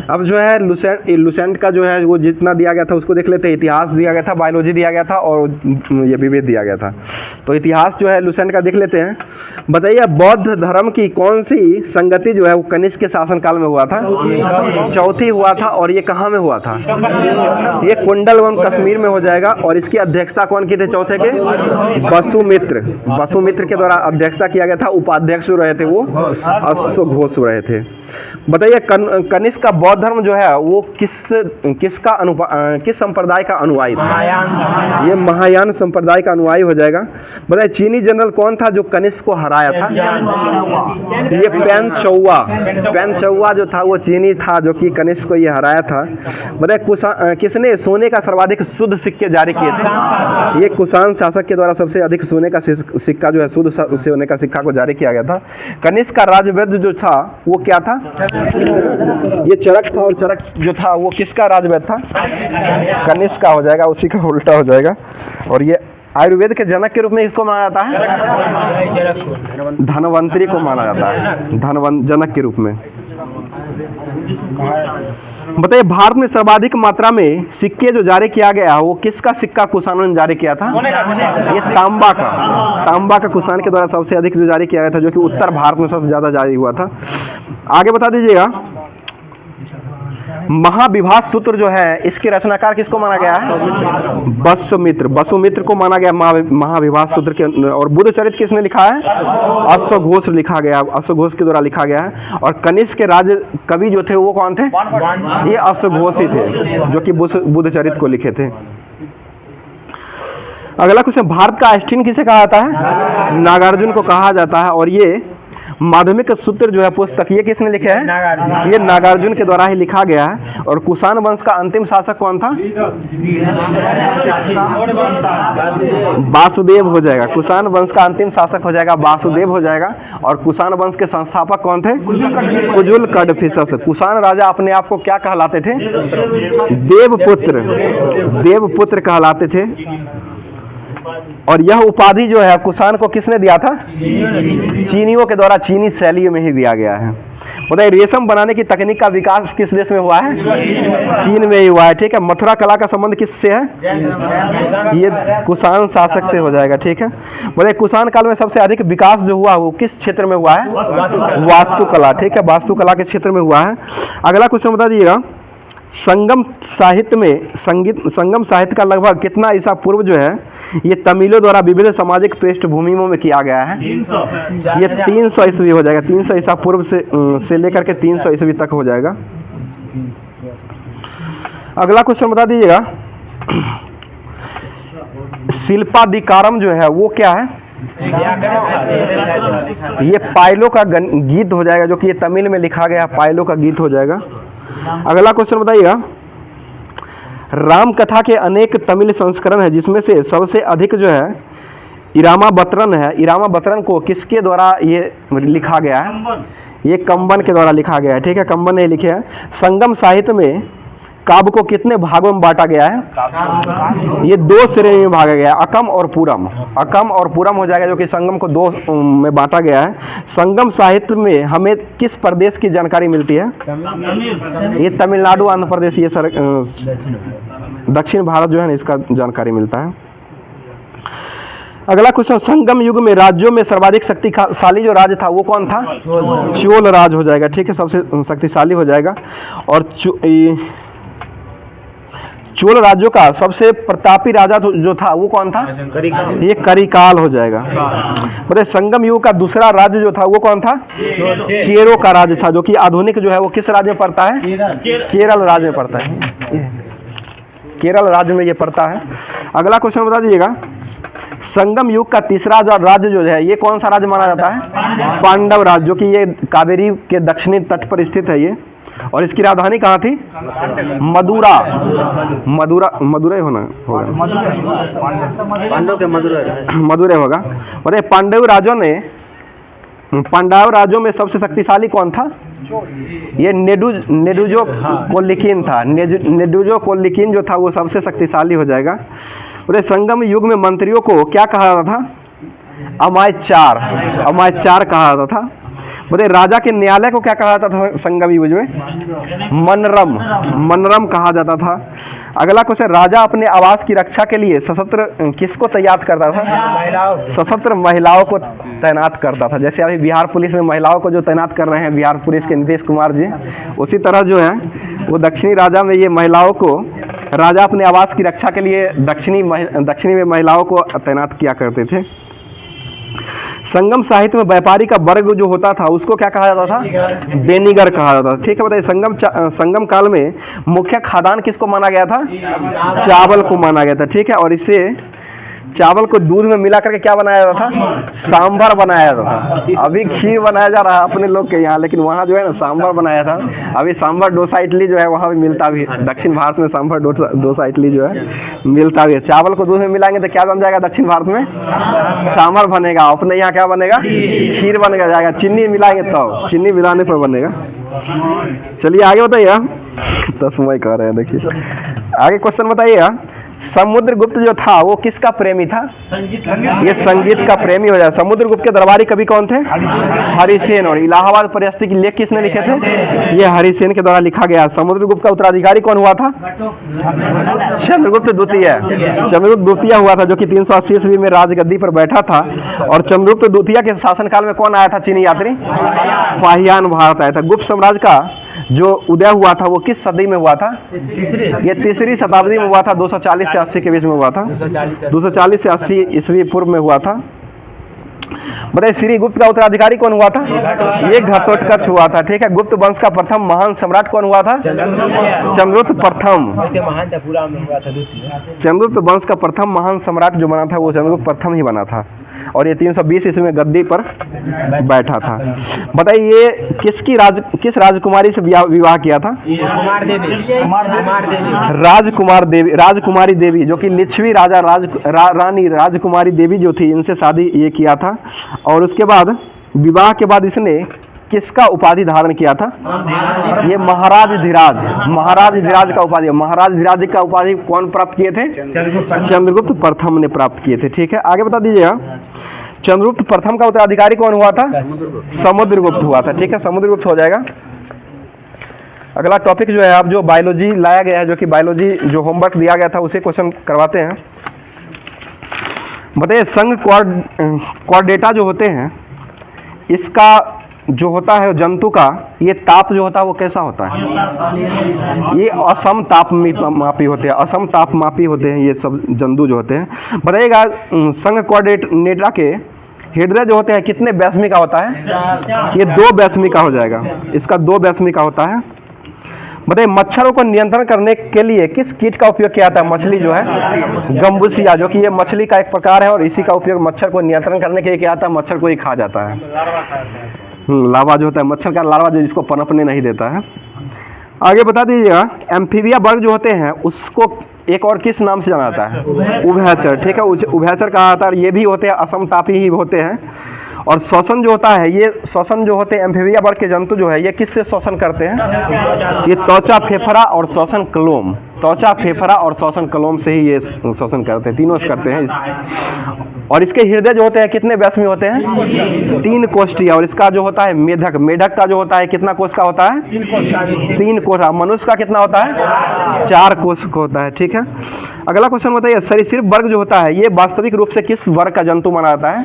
अब जो है लुसेंट का जो है वो जितना दिया गया था उसको देख लेते हैं। इतिहास दिया गया था, बायोलॉजी दिया गया था, और ये विविध दिया गया था। तो इतिहास जो है लुसेंट का देख लेते हैं। बताइए, बौद्ध धर्म की कौन सी संगति जो है वो कनिष्क के शासनकाल में हुआ था? चौथी हुआ था। और ये कहाँ में हुआ था? ये कुंडलवन कश्मीर में हो जाएगा। और इसकी अध्यक्षता कौन की थे चौथे के? वसुमित्र के द्वारा अध्यक्षता किया गया था। उपाध्यक्ष रहे थे वो अश्वघोष रहे थे। बताइए, कनिष्क का बौद्ध धर्म जो है वो किस संप्रदाय का अनुयायी था? ये महायान संप्रदाय का अनुयायी हो जाएगा। बताइए, चीनी जनरल कौन था जो कनिष्क को हराया था? ये पेन चौवा जो था वो चीनी था जो कि कनिष्क को ये हराया था। बताइए, किसने सोने का सर्वाधिक शुद्ध सिक्के जारी किए थे? ये कुषाण शासक के द्वारा सबसे अधिक सोने का सिक्का जो है शुद्ध सोने का सिक्का को जारी किया गया था। कनिष्क का राजवैद्य जो था वो क्या था? ये चरक था। और चरक जो था वो किसका राजवैद्य था? कनिष्क का हो जाएगा, उसी का उल्टा हो जाएगा। और ये आयुर्वेद के जनक के रूप में इसको माना जाता है, धनवंतरी को माना जाता है, जनक के रूप में। बताइए, भारत में सर्वाधिक मात्रा में सिक्के जो जारी किया गया वो किसका सिक्का कुषाणों ने जारी किया था? ये तांबा का कुषाण के द्वारा सबसे अधिक जो जारी किया गया था, जो कि उत्तर भारत में सबसे ज्यादा जारी हुआ था। आगे बता दीजिएगा, महाविभास सूत्र जो है इसके रचनाकार किसको माना गया है? वसुमित्र को माना गया महाविभास सूत्र के। और बुद्ध चरित्र किसने लिखा है? अश्वघोष लिखा गया, अश्वघोष के द्वारा लिखा गया है। और कनिष्क के राज कवि जो थे वो कौन थे? ये अश्वघोष ही थे जो कि बुद्ध चरित्र को लिखे थे। अगला क्वेश्चन, भारत का आइंस्टीन किसे कहा जाता है? नागार्जुन को कहा जाता है। और ये माध्यमिक सूत्र जो है पुस्तक ये किसने लिखा है? ये नागार्जुन के द्वारा ही लिखा गया है। और कुषाण वंश का अंतिम शासक कौन था? वासुदेव हो जाएगा। कुषाण वंश का अंतिम शासक हो जाएगा वासुदेव हो जाएगा। और कुषाण वंश के संस्थापक कौन थे? कुजुल कडफिसस। कुषाण राजा अपने आप को क्या कहलाते थे? देवपुत्र कहलाते थे। और यह उपाधि जो है कुषाण को किसने दिया था? चीनियों के द्वारा चीनी शैली में ही दिया गया है। बताइए, रेशम बनाने की तकनीक का विकास किस देश में हुआ है? चीन में ही हुआ है। ठीक है। मथुरा कला का संबंध किससे है? ये कुषाण शासक से हो जाएगा। ठीक है। बताइए, कुषाण काल में सबसे अधिक विकास जो हुआ वो किस क्षेत्र में हुआ है? वास्तुकला। ठीक है, वास्तुकला के क्षेत्र में हुआ है। अगला क्वेश्चन बता दीजिएगा, संगम साहित्य का लगभग कितना ईसा पूर्व जो है ये तमिलों द्वारा विविध सामाजिक पृष्ठभूमियों में किया गया है? ये 300 ईस्वी हो जाएगा। 300 ईसा पूर्व से लेकर के 300 ईस्वी तक हो जाएगा। अगला क्वेश्चन बता दीजिएगा, शिल्पाधिकारम जो है वो क्या है? ये पायलो का गीत हो जाएगा, जो कि ये तमिल में लिखा गया पायलो का गीत हो जाएगा। अगला क्वेश्चन बताइएगा, राम कथा के अनेक तमिल संस्करण है जिसमें से सबसे अधिक जो है इरामाबत्रन है। इरामाबत्रन को किसके द्वारा ये लिखा गया है? ये कंबन के द्वारा लिखा गया है। ठीक है, कंबन ने लिखे हैं। संगम साहित्य में काव्य को कितने भागों में बांटा गया है? ये दो श्रेणी में भागा गया है, अकम और पूरम। अकम और पूरम हो जाएगा, जो कि संगम को दो में बांटा गया है। संगम साहित्य में हमें किस प्रदेश की जानकारी मिलती है? ये तमिलनाडु, आंध्र प्रदेश, ये सर दक्षिण भारत जो है ना, इसका जानकारी मिलता है। अगला क्वेश्चन, संगम युग में राज्यों में सर्वाधिक शक्तिशाली जो राज्य था वो कौन था? चोल राज हो जाएगा, ठीक है, सबसे शक्तिशाली हो जाएगा। और चोल राज्यों का सबसे प्रतापी राजा जो था वो कौन था? ये करिकाल हो जाएगा। मतलब संगम युग का दूसरा राज्य जो था वो कौन था? चेरो का राज्य था, जो कि आधुनिक जो है वो किस राज्य में पड़ता है? केरल राज्य में पड़ता है, केरल राज्य में ये पड़ता है। अगला क्वेश्चन बता दीजिएगा, संगम युग का तीसरा राज्य जो है ये कौन सा राज्य माना जाता है? पांडव राज्य, जो कि ये कावेरी के दक्षिणी तट पर स्थित है ये। और इसकी राजधानी कहाँ थी? मदुरा। मदुरै होना होगा, मदुरै होगा। और ये पांडव राज्यों में सबसे शक्तिशाली कौन था? ये नेडुजो कोलिकिन था। नेडुजो कोलिकिन जो था वो सबसे शक्तिशाली हो जाएगा। और संगम युग में मंत्रियों को क्या कहा जाता था? अमात्यार कहा जाता था। बोले राजा के न्यायालय को क्या कहा जाता था संगम युग में? मनरम कहा जाता था। अगला क्वेश्चन, राजा अपने आवास की रक्षा के लिए सशस्त्र किसको तैनात करता था? सशस्त्र महिलाओं को तैनात करता था। जैसे अभी बिहार पुलिस में महिलाओं को जो तैनात कर रहे हैं बिहार पुलिस के नीतीश कुमार जी, उसी तरह जो है वो दक्षिणी राजा में ये महिलाओं को, राजा अपने आवास की रक्षा के लिए दक्षिणी में महिलाओं को तैनात किया करते थे। संगम साहित्य में व्यापारी का वर्ग जो होता था उसको क्या कहा जाता था? बेनीगर कहा जाता था, ठीक है। बताइए, संगम काल में मुख्य खाद्यान्न किसको माना गया था? चावल को माना गया था, ठीक है। और इससे चावल को दूध में मिला करके क्या बनाया जाता था? सांभर बनाया जाता था। अभी खीर बनाया जा रहा है अपने लोग के यहाँ, लेकिन वहाँ जो है ना सांभर बनाया था। अभी सांभर डोसा इडली जो है वहाँ भी मिलता भी, दक्षिण भारत में सांभर डोसा इडली जो है मिलता भी है। चावल को दूध में मिलाएंगे तो क्या बन जाएगा? दक्षिण भारत में सांभर बनेगा। अपने यहाँ क्या बनेगा? खीर बन जाएगा। चीनी मिलाएंगे तो चीनी मिलाने पर बनेगा। चलिए आगे बताइए, 10 मई कह रहे हैं, देखिए आगे क्वेश्चन बताइएगा। समुद्रगुप्त जो था वो किसका प्रेमी था? ये संगीत का प्रेमी हो जाए। समुद्रगुप्त के दरबारी कवि कौन थे? हरिसेन। और इलाहाबाद परिस्थि की लेख किसने लिखे थे? ये हरिसेन के द्वारा लिखा गया। समुद्रगुप्त का उत्तराधिकारी कौन हुआ था? चंद्रगुप्त द्वितीय। चंद्रगुप्त द्वितीय हुआ था, जो कि 380 ईस्वी में राजगद्दी पर बैठा था। और चंद्रगुप्त द्वितीय के शासनकाल में कौन आया था चीनी यात्री? फाहियान भारत आया था। गुप्त साम्राज्य का जो उदय हुआ था वो किस सदी में हुआ था? ये तीसरी शताब्दी में हुआ था। 240 से 80 के बीच में हुआ था। 240 से 80 ईस्वी पूर्व में हुआ था। बताइए, श्रीगुप्त का उत्तराधिकारी कौन हुआ था? ये घटोत्कच हुआ था, ठीक है। गुप्त वंश का प्रथम महान सम्राट कौन हुआ था? चंद्रगुप्त प्रथम। चंद्रगुप्त वंश का प्रथम महान सम्राट जो बना था वो चंद्रगुप्त प्रथम ही बना था। और ये 320 ईस्वी में गद्दी पर बैठा था। बताइए, ये किस राजकुमारी से विवाह किया था? राजकुमारी देवी, जो कि लिच्छवी राजा रानी राजकुमारी देवी जो थी, इनसे शादी ये किया था। और उसके बाद विवाह के बाद इसने किसका उपाधि धारण किया था? ये महाराज धीराज का उपाधि। महाराज धीराज का उपाधि कौन प्राप्त किए थे? चंद्रगुप्त प्रथम ने प्राप्त किए थे, ठीक है। आगे बता दीजिएगा, चंद्रगुप्त प्रथम का उत्तराधिकारी कौन हुआ था? समुद्रगुप्त हुआ था, ठीक है। समुद्रगुप्त हो जाएगा। अगला टॉपिक जो है, आप जो बायोलॉजी लाया गया है, जो कि बायोलॉजी जो होमवर्क दिया गया था उसे क्वेश्चन करवाते हैं। बताइए, संघ क्वाड्रेटा जो होते हैं, इसका जो होता है जंतु का, ये ताप जो होता है वो कैसा होता है? ये असम तापमापी होते हैं। असम तापमापी होते हैं ये सब जंतु जो होते हैं। बताइएगा, संघ क्वाड्रेटा के हृदय जो होते हैं कितने व्यासमी का होता है? ये 2 व्यासमी का हो जाएगा। इसका 2 व्यासमी का होता है। बताइए, मच्छरों को नियंत्रण करने के लिए किस कीट का उपयोग किया जाता है? मछली जो है गम्बुसिया, जो कि ये मछली का एक प्रकार है। और इसी का उपयोग मच्छर को नियंत्रण करने के लिए किया जाता है। मच्छर को ही खा जाता है। लार्वा जो होता है, मच्छर का लार्वा जो जिसको पनपने नहीं देता है। आगे बता दीजिएगा, एम्फीबिया वर्ग जो होते हैं उसको एक और किस नाम से जाना जाता है? उभयचर, ठीक है। उभयचर कहा जाता है। ये भी होते हैं असम तापी ही होते हैं। और श्वसन जो होता है, ये श्वसन जो होते हैं एम्फीबिया वर्ग के जंतु जो है ये किससे श्वसन करते हैं? ये त्वचा, फेफड़ा और श्वसन कलोम, त्वचा, फेफड़ा और श्वसन कलोम से ही ये श्वसन करते हैं, तीनों से करते हैं। और इसके हृदय जो होते हैं कितने व्यास में होते हैं? 3 कोष्ठीय। और इसका जो होता है मेढक, मेढक का जो होता है कितना कोष का होता है? 3 कोष। मनुष्य का कितना होता है? 4 कोष का होता है। ठीक है, अगला क्वेश्चन बताइए, सरीसृप वर्ग जो होता है ये वास्तविक रूप से किस वर्ग का जंतु माना जाता है?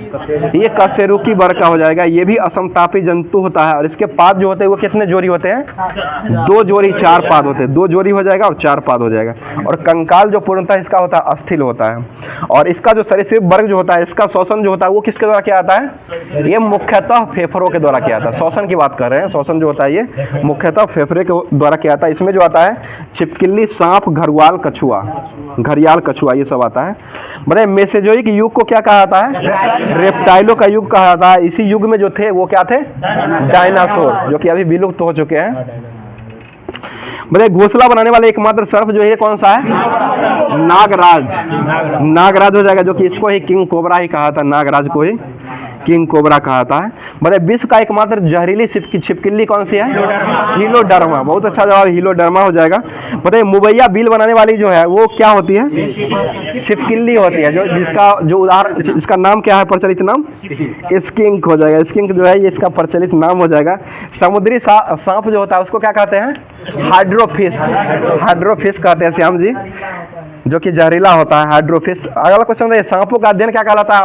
ये कशेरुकी वर्ग का हो जाएगा। ये भी असमतापी जंतु होता है और इसके पाद जो होते हैं वो कितने जोड़ी होते हैं? 2 जोड़ी 4 पाद होते हैं। 2 जोड़ी हो जाएगा और 4 पाद हो जाएगा। और कंकाल जो पूर्णतः इसका होता है अस्थिल होता है। और इसका जो सरीसृप वर्ग जो होता है इसका श्वसन जो होता है वो किसके द्वारा किया जाता है? ये मुख्यतः फेफड़ों के द्वारा किया जाता है। श्वसन की बात कर रहे हैं, श्वसन जो होता है ये मुख्यतः फेफड़े के द्वारा किया जाता है। इसमें जो आता है छिपकली, सांप, घड़ियाल, कछुआ, घड़ियाल, कछुआ ये सब आता है। बताइए मेसेजोइक युग को क्या कहा जाता है? रेप्टाइलों का युग कहा जाता है। इसी युग में जो थे वो क्या थे? डायनासोर, जो कि अभी विलुप्त हो चुके हैं। बताइए घोंसला बनाने वाले एकमात्र सर्प जो है कौन सा है? नागराज, नागराज हो जाएगा, जो कि इसको ही किंग कोबरा ही कहा था, नागराज को ही किंग कोबरा कहता है। बताइए विश्व का एकमात्र जहरीली छिपकली कौन सी है? हीलोडर्मा। बहुत अच्छा जवाब, हीलोडर्मा हो जाएगा। बताइए मुबैया बिल बनाने वाली जो है वो क्या होती है? छिपकली होती है। जो जिसका जो उदाहरण, जिसका नाम क्या है प्रचलित नाम? स्किंक हो जाएगा। स्किंक जो है ये इसका प्रचलित नाम हो जाएगा। समुद्री सांप जो होता है उसको क्या कहते हैं? हाइड्रोफिश, हाइड्रोफिश कहते हैं श्याम जी, जो कि जहरीला होता है, हाइड्रोफिश। अगला क्वेश्चन है, सांपों का अध्ययन क्या कहलाता है?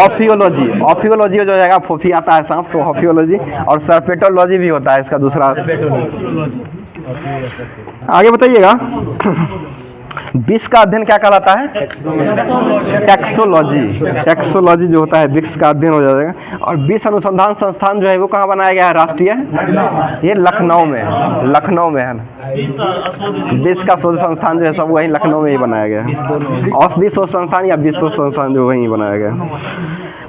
ऑफियोलॉजी। ऑफियोलॉजी हो जाएगा, फोफी आता है सांप तो ऑफियोलॉजी। और सर्पेटोलॉजी भी होता है इसका दूसरा। आगे बताइएगा, विष का अध्ययन क्या कहलाता है? टैक्सोलॉजी। टैक्सोलॉजी जो होता है विष का अध्ययन हो जाएगा। और विष अनुसंधान संस्थान जो है वो कहाँ बनाया गया है? राष्ट्रीय, ये लखनऊ में, लखनऊ में है ना। विष का शोध संस्थान जो है सब वही लखनऊ में ही बनाया गया है। औषधि शोध संस्थान या विश्व शोध संस्थान जो वही बनाया गया है।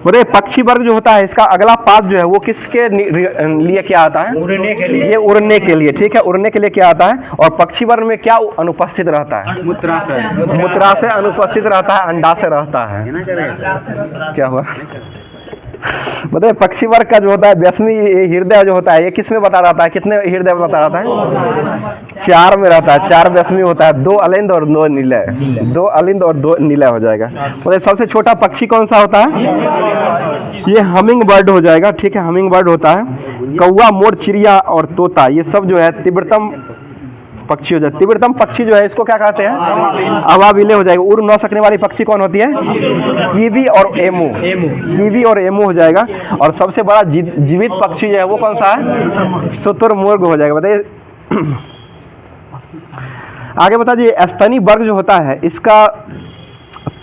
बोले पक्षी वर्ग जो होता है इसका अगला पाद जो है वो किसके लिए क्या आता है? उड़ने के लिए। ये उड़ने के लिए, ठीक है, उड़ने के लिए क्या आता है? और पक्षी वर्ग में क्या अनुपस्थित रहता है? मूत्राशय अनुपस्थित रहता है, अंडा से रहता है। क्या हुआ? बताइए पक्षी वर्ग का जो होता है व्यस्मी हृदय जो होता है ये किस में बता रहता है? कितने हृदय में बता रहता है? 4 में रहता है। 4 व्यस्मी होता है, 2 अलिंद और 2 निलय, 2 अलिंद और 2 निलय हो जाएगा। बताइए सबसे छोटा पक्षी कौन सा होता है? ये हमिंग बर्ड हो जाएगा, ठीक है, हमिंग बर्ड होता है। कौवा, मोर, चिड़िया और तोता ये सब जो है तीव्रतम पक्षी हो जाए। तीव्रतम पक्षी जो है इसको क्या कहते हैं? अवाबिले हो जाएगा। उड़ न सकने वाली पक्षी कौन होती है? कीवी और एमू, कीवी और एमू हो जाएगा। और सबसे बड़ा जीवित पक्षी जो है वो कौन सा है? शुतुरमुर्ग हो जाएगा। बताइए आगे बता दीजिए, स्तनी वर्ग जो होता है इसका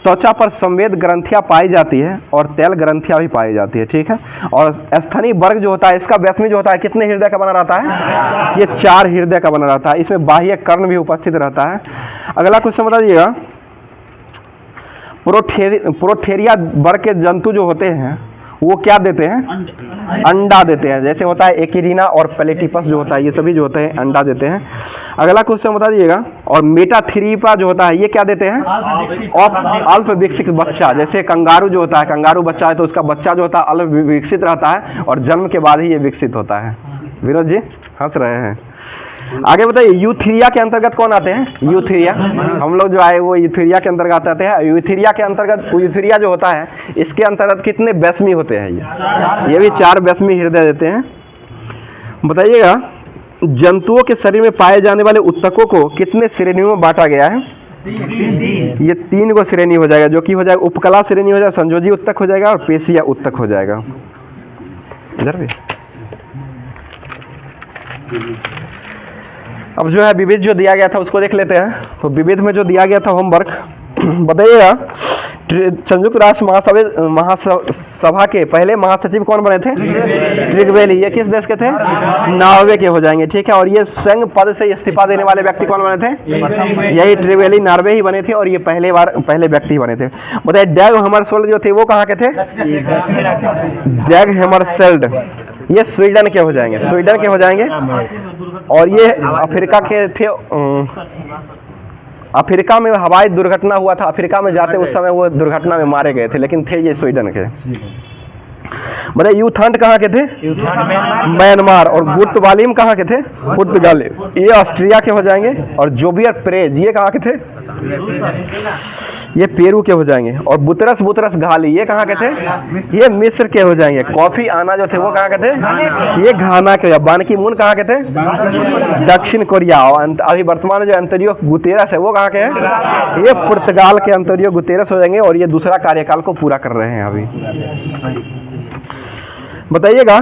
त्वचा पर संवेद ग्रंथियां पाई जाती है और तेल ग्रंथियां भी पाई जाती है, ठीक है। और स्तनी वर्ग जो होता है इसका व्यास जो होता है कितने हृदय का बना रहता है? ये 4 हृदय का बना रहता है। इसमें बाह्य कर्ण भी उपस्थित रहता है। अगला क्वेश्चन बता दीजिएगा, प्रोथेरिया वर्ग के जंतु जो होते हैं वो क्या देते हैं? अंडा देते हैं। जैसे होता है एकिरीना और प्लेटिपस जो होता है ये सभी जो होते हैं अंडा देते हैं। अगला क्वेश्चन बता दीजिएगा, और मेटाथेरिपा जो होता है ये क्या देते हैं? अल्प विकसित बच्चा। जैसे कंगारू जो होता है, कंगारू बच्चा है तो उसका बच्चा जो होता है अल्प विकसित रहता है और जन्म के बाद ही ये विकसित होता है। विनोद जी हंस रहे हैं। आगे बताइए, यूथीरिया के अंतर्गत कौन आते हैं? यूथीरिया, हम लोग जो आए वो यूथीरिया के अंतर्गत आते हैं। यूथीरिया के अंतर्गत, यूथीरिया जो होता है इसके अंतर्गत कितने व्यास्मी होते हैं? ये भी 4 व्यास्मी हृदय देते हैं। बताइएगा, जंतुओं के शरीर में पाए जाने वाले उत्तकों को कितने श्रेणियों में बांटा गया है? ये 3 को श्रेणी हो जाएगा, जो कि हो जाएगा उपकला श्रेणी हो जाएगा, संयोजी उत्तक हो जाएगा और पेशिया उत्तक हो जाएगा। इधर भी अब जो है विविध जो दिया गया था उसको देख लेते हैं। तो विविध में जो दिया गया था होमवर्क बताइएगा, संयुक्त राष्ट्र महासभा के पहले महासचिव कौन बने थे? ट्रिगवेली। ये किस देश के थे? नॉर्वे के हो जाएंगे, ठीक है। और ये स्वयं पद से इस्तीफा देने वाले व्यक्ति कौन बने थे? यही ट्रिगवेली, नॉर्वे ही बने थे और ये पहले व्यक्ति बने थे। बताइए डैग हैमरशोल्ड जो थे वो कहाँ के थे? डैग हैमरशोल्ड ये स्वीडन के हो जाएंगे, स्वीडन के हो जाएंगे। और ये अफ्रीका के थे। अफ्रीका में हवाई दुर्घटना हुआ था, अफ्रीका में जाते उस समय वो दुर्घटना में मारे गए थे, लेकिन थे ये स्वीडन के। बताइए यूथंड कहाँ के थे? म्यांमार। और गुतवालिम कहाँ के थे? पुर्तगाल। ये ऑस्ट्रिया के हो जाएंगे। और जोबियर प्रेज ये कहाँ के थे? ये पेरू के हो जाएंगे। और बुतरस बुतरस घाली ये कहाँ के थे? ये मिस्र के हो जाएंगे। कॉफी आना जो थे वो कहाँ के थे? ये घाना के। बान की मून कहाँ के थे? दक्षिण कोरिया। और अभी वर्तमान जो अंतरियो गुतेरस है वो कहाँ के हैं? ये पुर्तगाल के अंतरियो गुतेरस हो जाएंगे। और ये दूसरा कार्यकाल को पूरा कर रहे हैं अभी। बताइएगा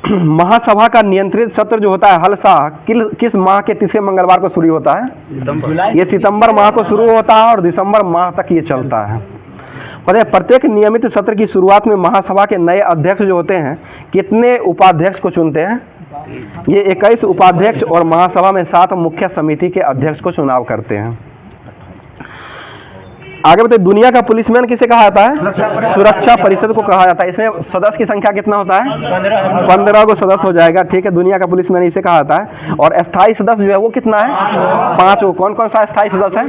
महासभा का नियंत्रित सत्र जो होता है हलसा किस माह के तीसरे मंगलवार को शुरू होता है? ये सितंबर माह को शुरू होता है और दिसंबर माह तक ये चलता है। पता है प्रत्येक नियमित सत्र की शुरुआत में महासभा के नए अध्यक्ष जो होते हैं कितने उपाध्यक्ष को चुनते हैं? ये 21 उपाध्यक्ष और महासभा में 7 मुख्य समिति के अध्यक्ष को चुनाव करते हैं। आगे बताइए दुनिया का पुलिसमैन किसे कहा जाता है? सुरक्षा परिषद को कहा जाता है। इसमें सदस्य की संख्या कितना होता है? 15 को सदस्य हो जाएगा। ठीक है, दुनिया का पुलिसमैन इसे कहा जाता है। और अस्थायी सदस्य जो है वो कितना है? 5 को। कौन कौन सा अस्थायी सदस्य है?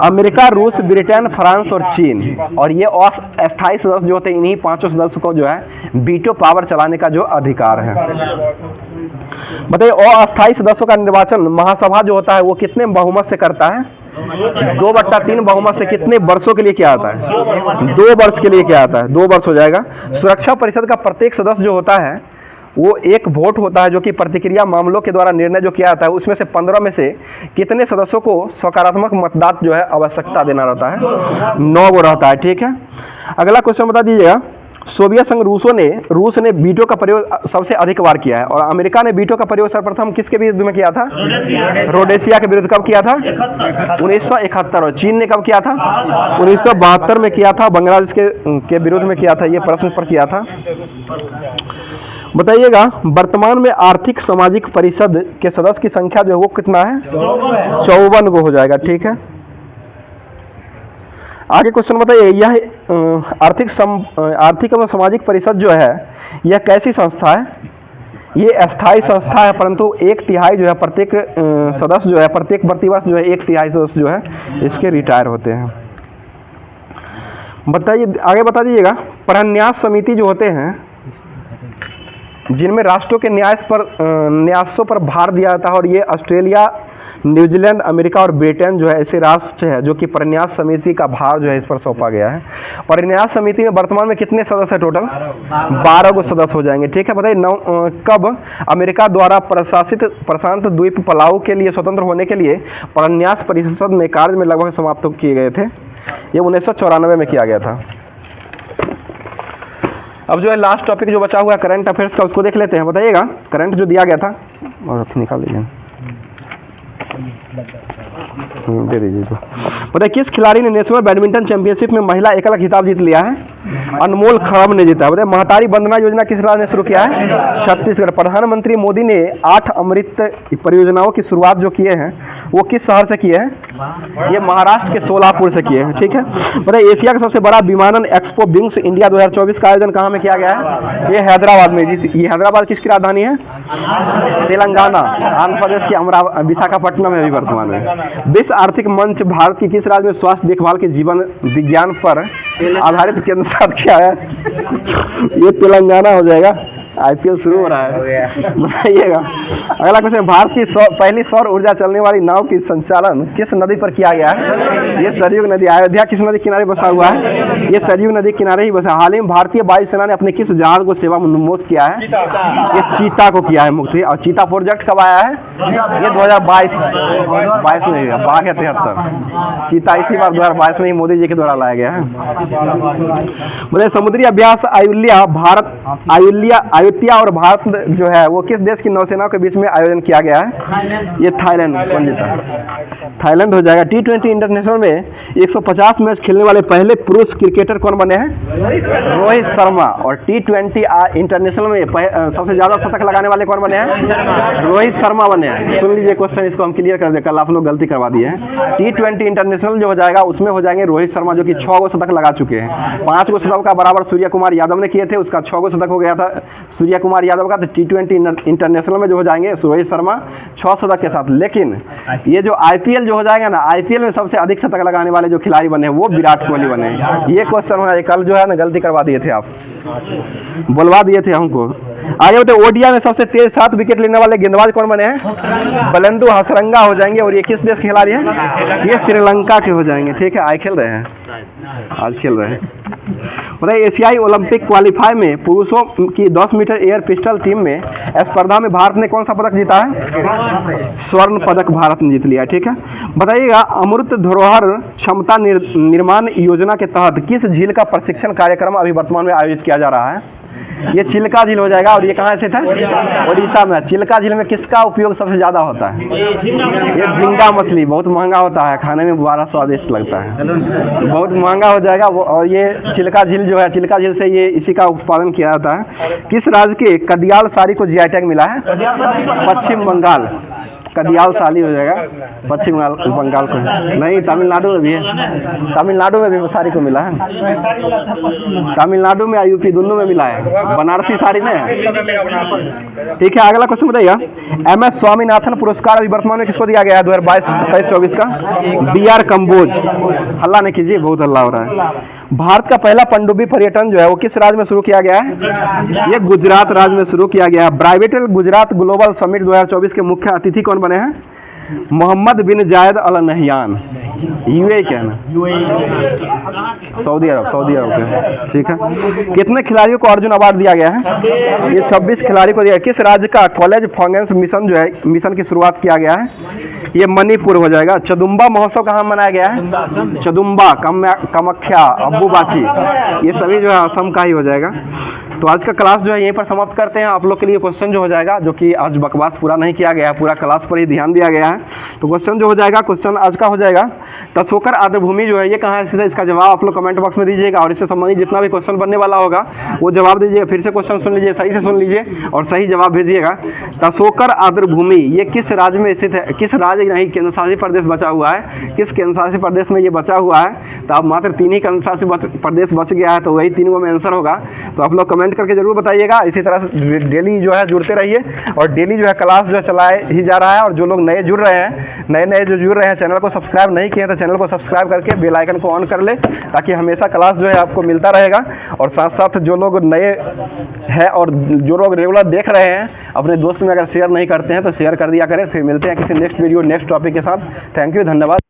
अमेरिका, रूस, ब्रिटेन, फ्रांस और चीन। और ये अस्थायी सदस्य जो होते हैं इन्हीं 5 सदस्य को जो है वीटो पावर चलाने का जो अधिकार है। बताइए अस्थायी सदस्यों का निर्वाचन महासभा जो होता है वो कितने बहुमत से करता है? 2/3 बहुमत से। कितने वर्षों के लिए किया जाता है? 2 वर्ष के लिए किया जाता है। 2 वर्ष हो जाएगा। सुरक्षा परिषद का प्रत्येक सदस्य जो होता है वो एक वोट होता है जो कि प्रतिक्रिया मामलों के द्वारा निर्णय जो किया जाता है उसमें से 15 में से कितने सदस्यों को सकारात्मक मतदान जो है आवश्यकता देना रहता है? 9 को रहता है। ठीक है, अगला क्वेश्चन बता दीजिएगा। सोवियत संघ रूस ने वीटो का प्रयोग सबसे अधिक बार किया है। और अमेरिका ने वीटो का प्रयोग सर्वप्रथम किसके विरुद्ध में किया था? रोडेशिया के विरुद्ध। कब किया था? 1971। और चीन ने कब किया था? 1972 में किया था। बांग्लादेश के विरुद्ध में किया था। ये प्रश्न पर किया था। बताइएगा वर्तमान में आर्थिक सामाजिक परिषद के सदस्य की संख्या जो है वो कितना है? 54 को हो जाएगा। ठीक है, आगे क्वेश्चन बताइए यह आर्थिक एवं सामाजिक परिषद जो है यह कैसी संस्था है? ये अस्थायी संस्था है परंतु 1/3 जो है प्रत्येक सदस्य जो है प्रत्येक प्रतिवर्ष जो है 1/3 सदस्य जो है इसके रिटायर होते हैं। बताइए आगे बता दीजिएगा परन्यास समिति जो होते हैं जिनमें राष्ट्रों के न्यासों पर भार दिया जाता है। और ये ऑस्ट्रेलिया, न्यूजीलैंड, अमेरिका और ब्रिटेन जो है ऐसे राष्ट्र है जो कि परन्यास समिति का भार जो है इस पर सौंपा गया है। परन्यास समिति में वर्तमान में कितने सदस्य है? टोटल 12 को सदस्य हो जाएंगे। ठीक है, बताइए कब अमेरिका द्वारा प्रशासित प्रशांत द्वीप पलाऊ के लिए स्वतंत्र होने के लिए परन्यास परिषद में कार्य में लगभग समाप्त किए गए थे? ये 1994 में किया गया था। अब जो है लास्ट टॉपिक जो बचा हुआ है करंट अफेयर्स का उसको देख लेते हैं। बताइएगा करंट जो दिया गया था और निकाल लीजिए दे दीजिए तो। बताइए किस खिलाड़ी ने नेशनल बैडमिंटन चैंपियनशिप में महिला एकल खिताब जीत लिया है? अनमोल खड़म ने जीता। बताइए महतारी वंदना योजना किस राज्य ने शुरू किया है? छत्तीसगढ़। प्रधानमंत्री मोदी ने 8 अमृत परियोजनाओं की शुरुआत जो किए हैं वो किस शहर से किए हैं? ये महाराष्ट्र के सोलापुर से किए हैं। ठीक है, बताइए एशिया का सबसे बड़ा विमानन एक्सपो विंग्स इंडिया 2024 का आयोजन कहाँ में किया गया है? ये हैदराबाद में। ये हैदराबाद किसकी राजधानी है? तेलंगाना। आंध्र प्रदेश की विशाखापट्टनम में अभी वर्तमान में। विश्व आर्थिक मंच भारत की किस राज्य में स्वास्थ्य देखभाल के जीवन विज्ञान पर आधारित केंद्र स्थापित किया है? ये तेलंगाना हो जाएगा। IPL शुरू हो रहा है। बताइएगा अगला क्वेश्चन भारत की पहली सौर ऊर्जा चलने वाली नाव की संचालन किस नदी पर किया गया है? ये सरयू नदी। अयोध्या किस नदी किनारे बसा हुआ है? ये सरयू नदी किनारे ही बसा। हाल ही में भारतीय वायुसेना ने अपने किस जहाज को सेवा मुक्त किया है? ये चीता को किया है मुक्त। और चीता प्रोजेक्ट कब आया है? ये 2022 में बाघ है 73। चीता इसी बार 2022 में ही मोदी जी के द्वारा लाया गया है। बोले समुद्री अभ्यास अयुत्या और भारत जो है वो किस देश की नौसेना के बीच में आयोजन किया गया है? ये थाईलैंड। कौन जीता? थाईलैंड हो जाएगा। T20 इंटरनेशनल में 150 मैच खेलने वाले पहले पुरुष क्रिकेटर कौन बने हैं? रोहित शर्मा। और T20 इंटरनेशनल में सबसे ज्यादा शतक लगाने वाले कौन बने हैं? रोहित शर्मा बने हैं। सुन लीजिए क्वेश्चन, इसको हम क्लियर कर दे। कल आप लोग गलती करवा दिए हैं। T20 इंटरनेशनल जो हो जाएगा उसमें हो जाएंगे रोहित शर्मा जो कि 6 गो शतक लगा चुके हैं। 5 गो शतक का बराबर सूर्य कुमार यादव ने किए थे, उसका 6 गो शतक हो गया था सूर्य कुमार यादव का। तो T20 इंटरनेशनल में जो हो जाएंगे रोहित शर्मा 6 शतक के साथ। लेकिन ये जो IPL जो हो जाएगा ना, IPL में सबसे अधिक शतक शतक लगाने वाले जो खिलाड़ी बने हैं वो विराट कोहली बने हैं। ये क्वेश्चन है, कल जो है ना गलती करवा दिए थे आप, बुलवा दिए थे हमको। आगे होते ओडिया में सबसे तेज 7 विकेट लेने वाले गेंदबाज कौन बने हैं? बलेंदु हसरंगा हो जाएंगे। और ये किस देश के खिलाड़ी हैं? ये श्रीलंका के हो जाएंगे। ठीक है, आज खेल रहे हैं, आज खेल रहे हैं। बताइए, एशियाई ओलंपिक क्वालिफाई में पुरुषों की 10 मीटर एयर पिस्टल टीम में स्पर्धा में भारत ने कौन सा पदक जीता है? स्वर्ण पदक भारत ने जीत लिया। ठीक है, बताइएगा, अमृत धरोहर क्षमता निर्माण योजना के तहत किस झील का प्रशिक्षण कार्यक्रम अभी वर्तमान में आयोजित किया जा रहा है? ये चिल्का झील हो जाएगा। और ये कहाँ स्थित है? ओडिशा में। चिल्का झील में किसका उपयोग सबसे ज़्यादा होता है? ये झींगा मछली, बहुत महंगा होता है, खाने में बड़ा स्वादिष्ट लगता है, बहुत महंगा हो जाएगा वो। और ये चिल्का झील जो है, चिल्का झील से ये इसी का उत्पादन किया जाता है। किस राज्य के कदियाल साड़ी को जीआई टैग मिला है? पश्चिम बंगाल। कदियाल साली हो जाएगा पश्चिम बंगाल को, नहीं तमिलनाडु में भी है, तमिलनाडु में भी साड़ी को मिला है, तमिलनाडु में यूपी दोनों में मिला है, बनारसी साड़ी में है। ठीक है, अगला क्वेश्चन बताइए, MS स्वामीनाथन पुरस्कार अभी वर्तमान में किसको दिया गया है 2022-23-24 का? BR कंबोज। हल्ला नहीं कीजिए, बहुत हल्ला हो रहा है। भारत का पहला पनडुब्बी पर्यटन जो है वो किस राज्य में शुरू किया गया है? ये गुजरात राज्य में शुरू किया गया है। ब्राइवेटल गुजरात ग्लोबल समिट 2024 के मुख्य अतिथि कौन बने हैं? मोहम्मद बिन जायद अल नहयान। यूएई क्या है ना? सऊदी अरब, सऊदी अरब के। ठीक है, कितने खिलाड़ियों को अर्जुन अवार्ड दिया गया है? ये 26 खिलाड़ी को दिया। किस राज्य का कॉलेज फाइनेंस मिशन जो है, मिशन की शुरुआत किया गया है? ये मणिपुर हो जाएगा। चदुम्बा महोत्सव कहाँ मनाया गया है? चदुम्बा, कामाख्या, अम्बुबाची, ये सभी जो है असम का ही हो जाएगा। तो आज का क्लास जो है यहीं पर समाप्त करते हैं। आप लोग के लिए क्वेश्चन जो हो जाएगा, जो कि आज बकवास पूरा नहीं किया गया है, पूरा क्लास पर ही ध्यान दिया गया है। तो क्वेश्चन जो हो जाएगा, क्वेश्चन आज का हो जाएगा, तसोकर आर्द्रभूमि जो है ये कहाँ है? इसका जवाब आप लोग कमेंट बॉक्स में दीजिएगा। और इससे संबंधित जितना भी क्वेश्चन बनने वाला होगा वो जवाब दीजिएगा। फिर से क्वेश्चन सुन लीजिए, सही से सुन लीजिए और सही जवाब भेजिएगा। तसोकर आर्द्रभूमि ये किस राज्य में स्थित है? किस राज्य नहीं, केंद्र शासित प्रदेश बचा हुआ है, किस केंद्र शासित प्रदेश में ये बचा हुआ है? तो आप मात्र 3 ही केंद्र शासित प्रदेश बच गया है, तो वही 3 में आंसर होगा। तो आप लोग कमेंट करके जरूर बताइएगा। इसी तरह से डेली जो है जुड़ते रहिए, और डेली जो है क्लास जो है चलाए ही जा रहा है। और जो लोग नए जुड़ रहे हैं, नए जो जुड़ रहे हैं, चैनल को सब्सक्राइब नहीं किए तो चैनल को सब्सक्राइब करके बेल आइकन को ऑन कर ले, ताकि हमेशा क्लास जो है आपको मिलता रहेगा। और साथ साथ जो लोग नए हैं और जो लोग रेगुलर देख रहे हैं, अपने दोस्त में अगर शेयर नहीं करते हैं तो शेयर कर दिया करें। फिर मिलते हैं किसी नेक्स्ट वीडियो नेक्स्ट टॉपिक के साथ। थैंक यू, धन्यवाद।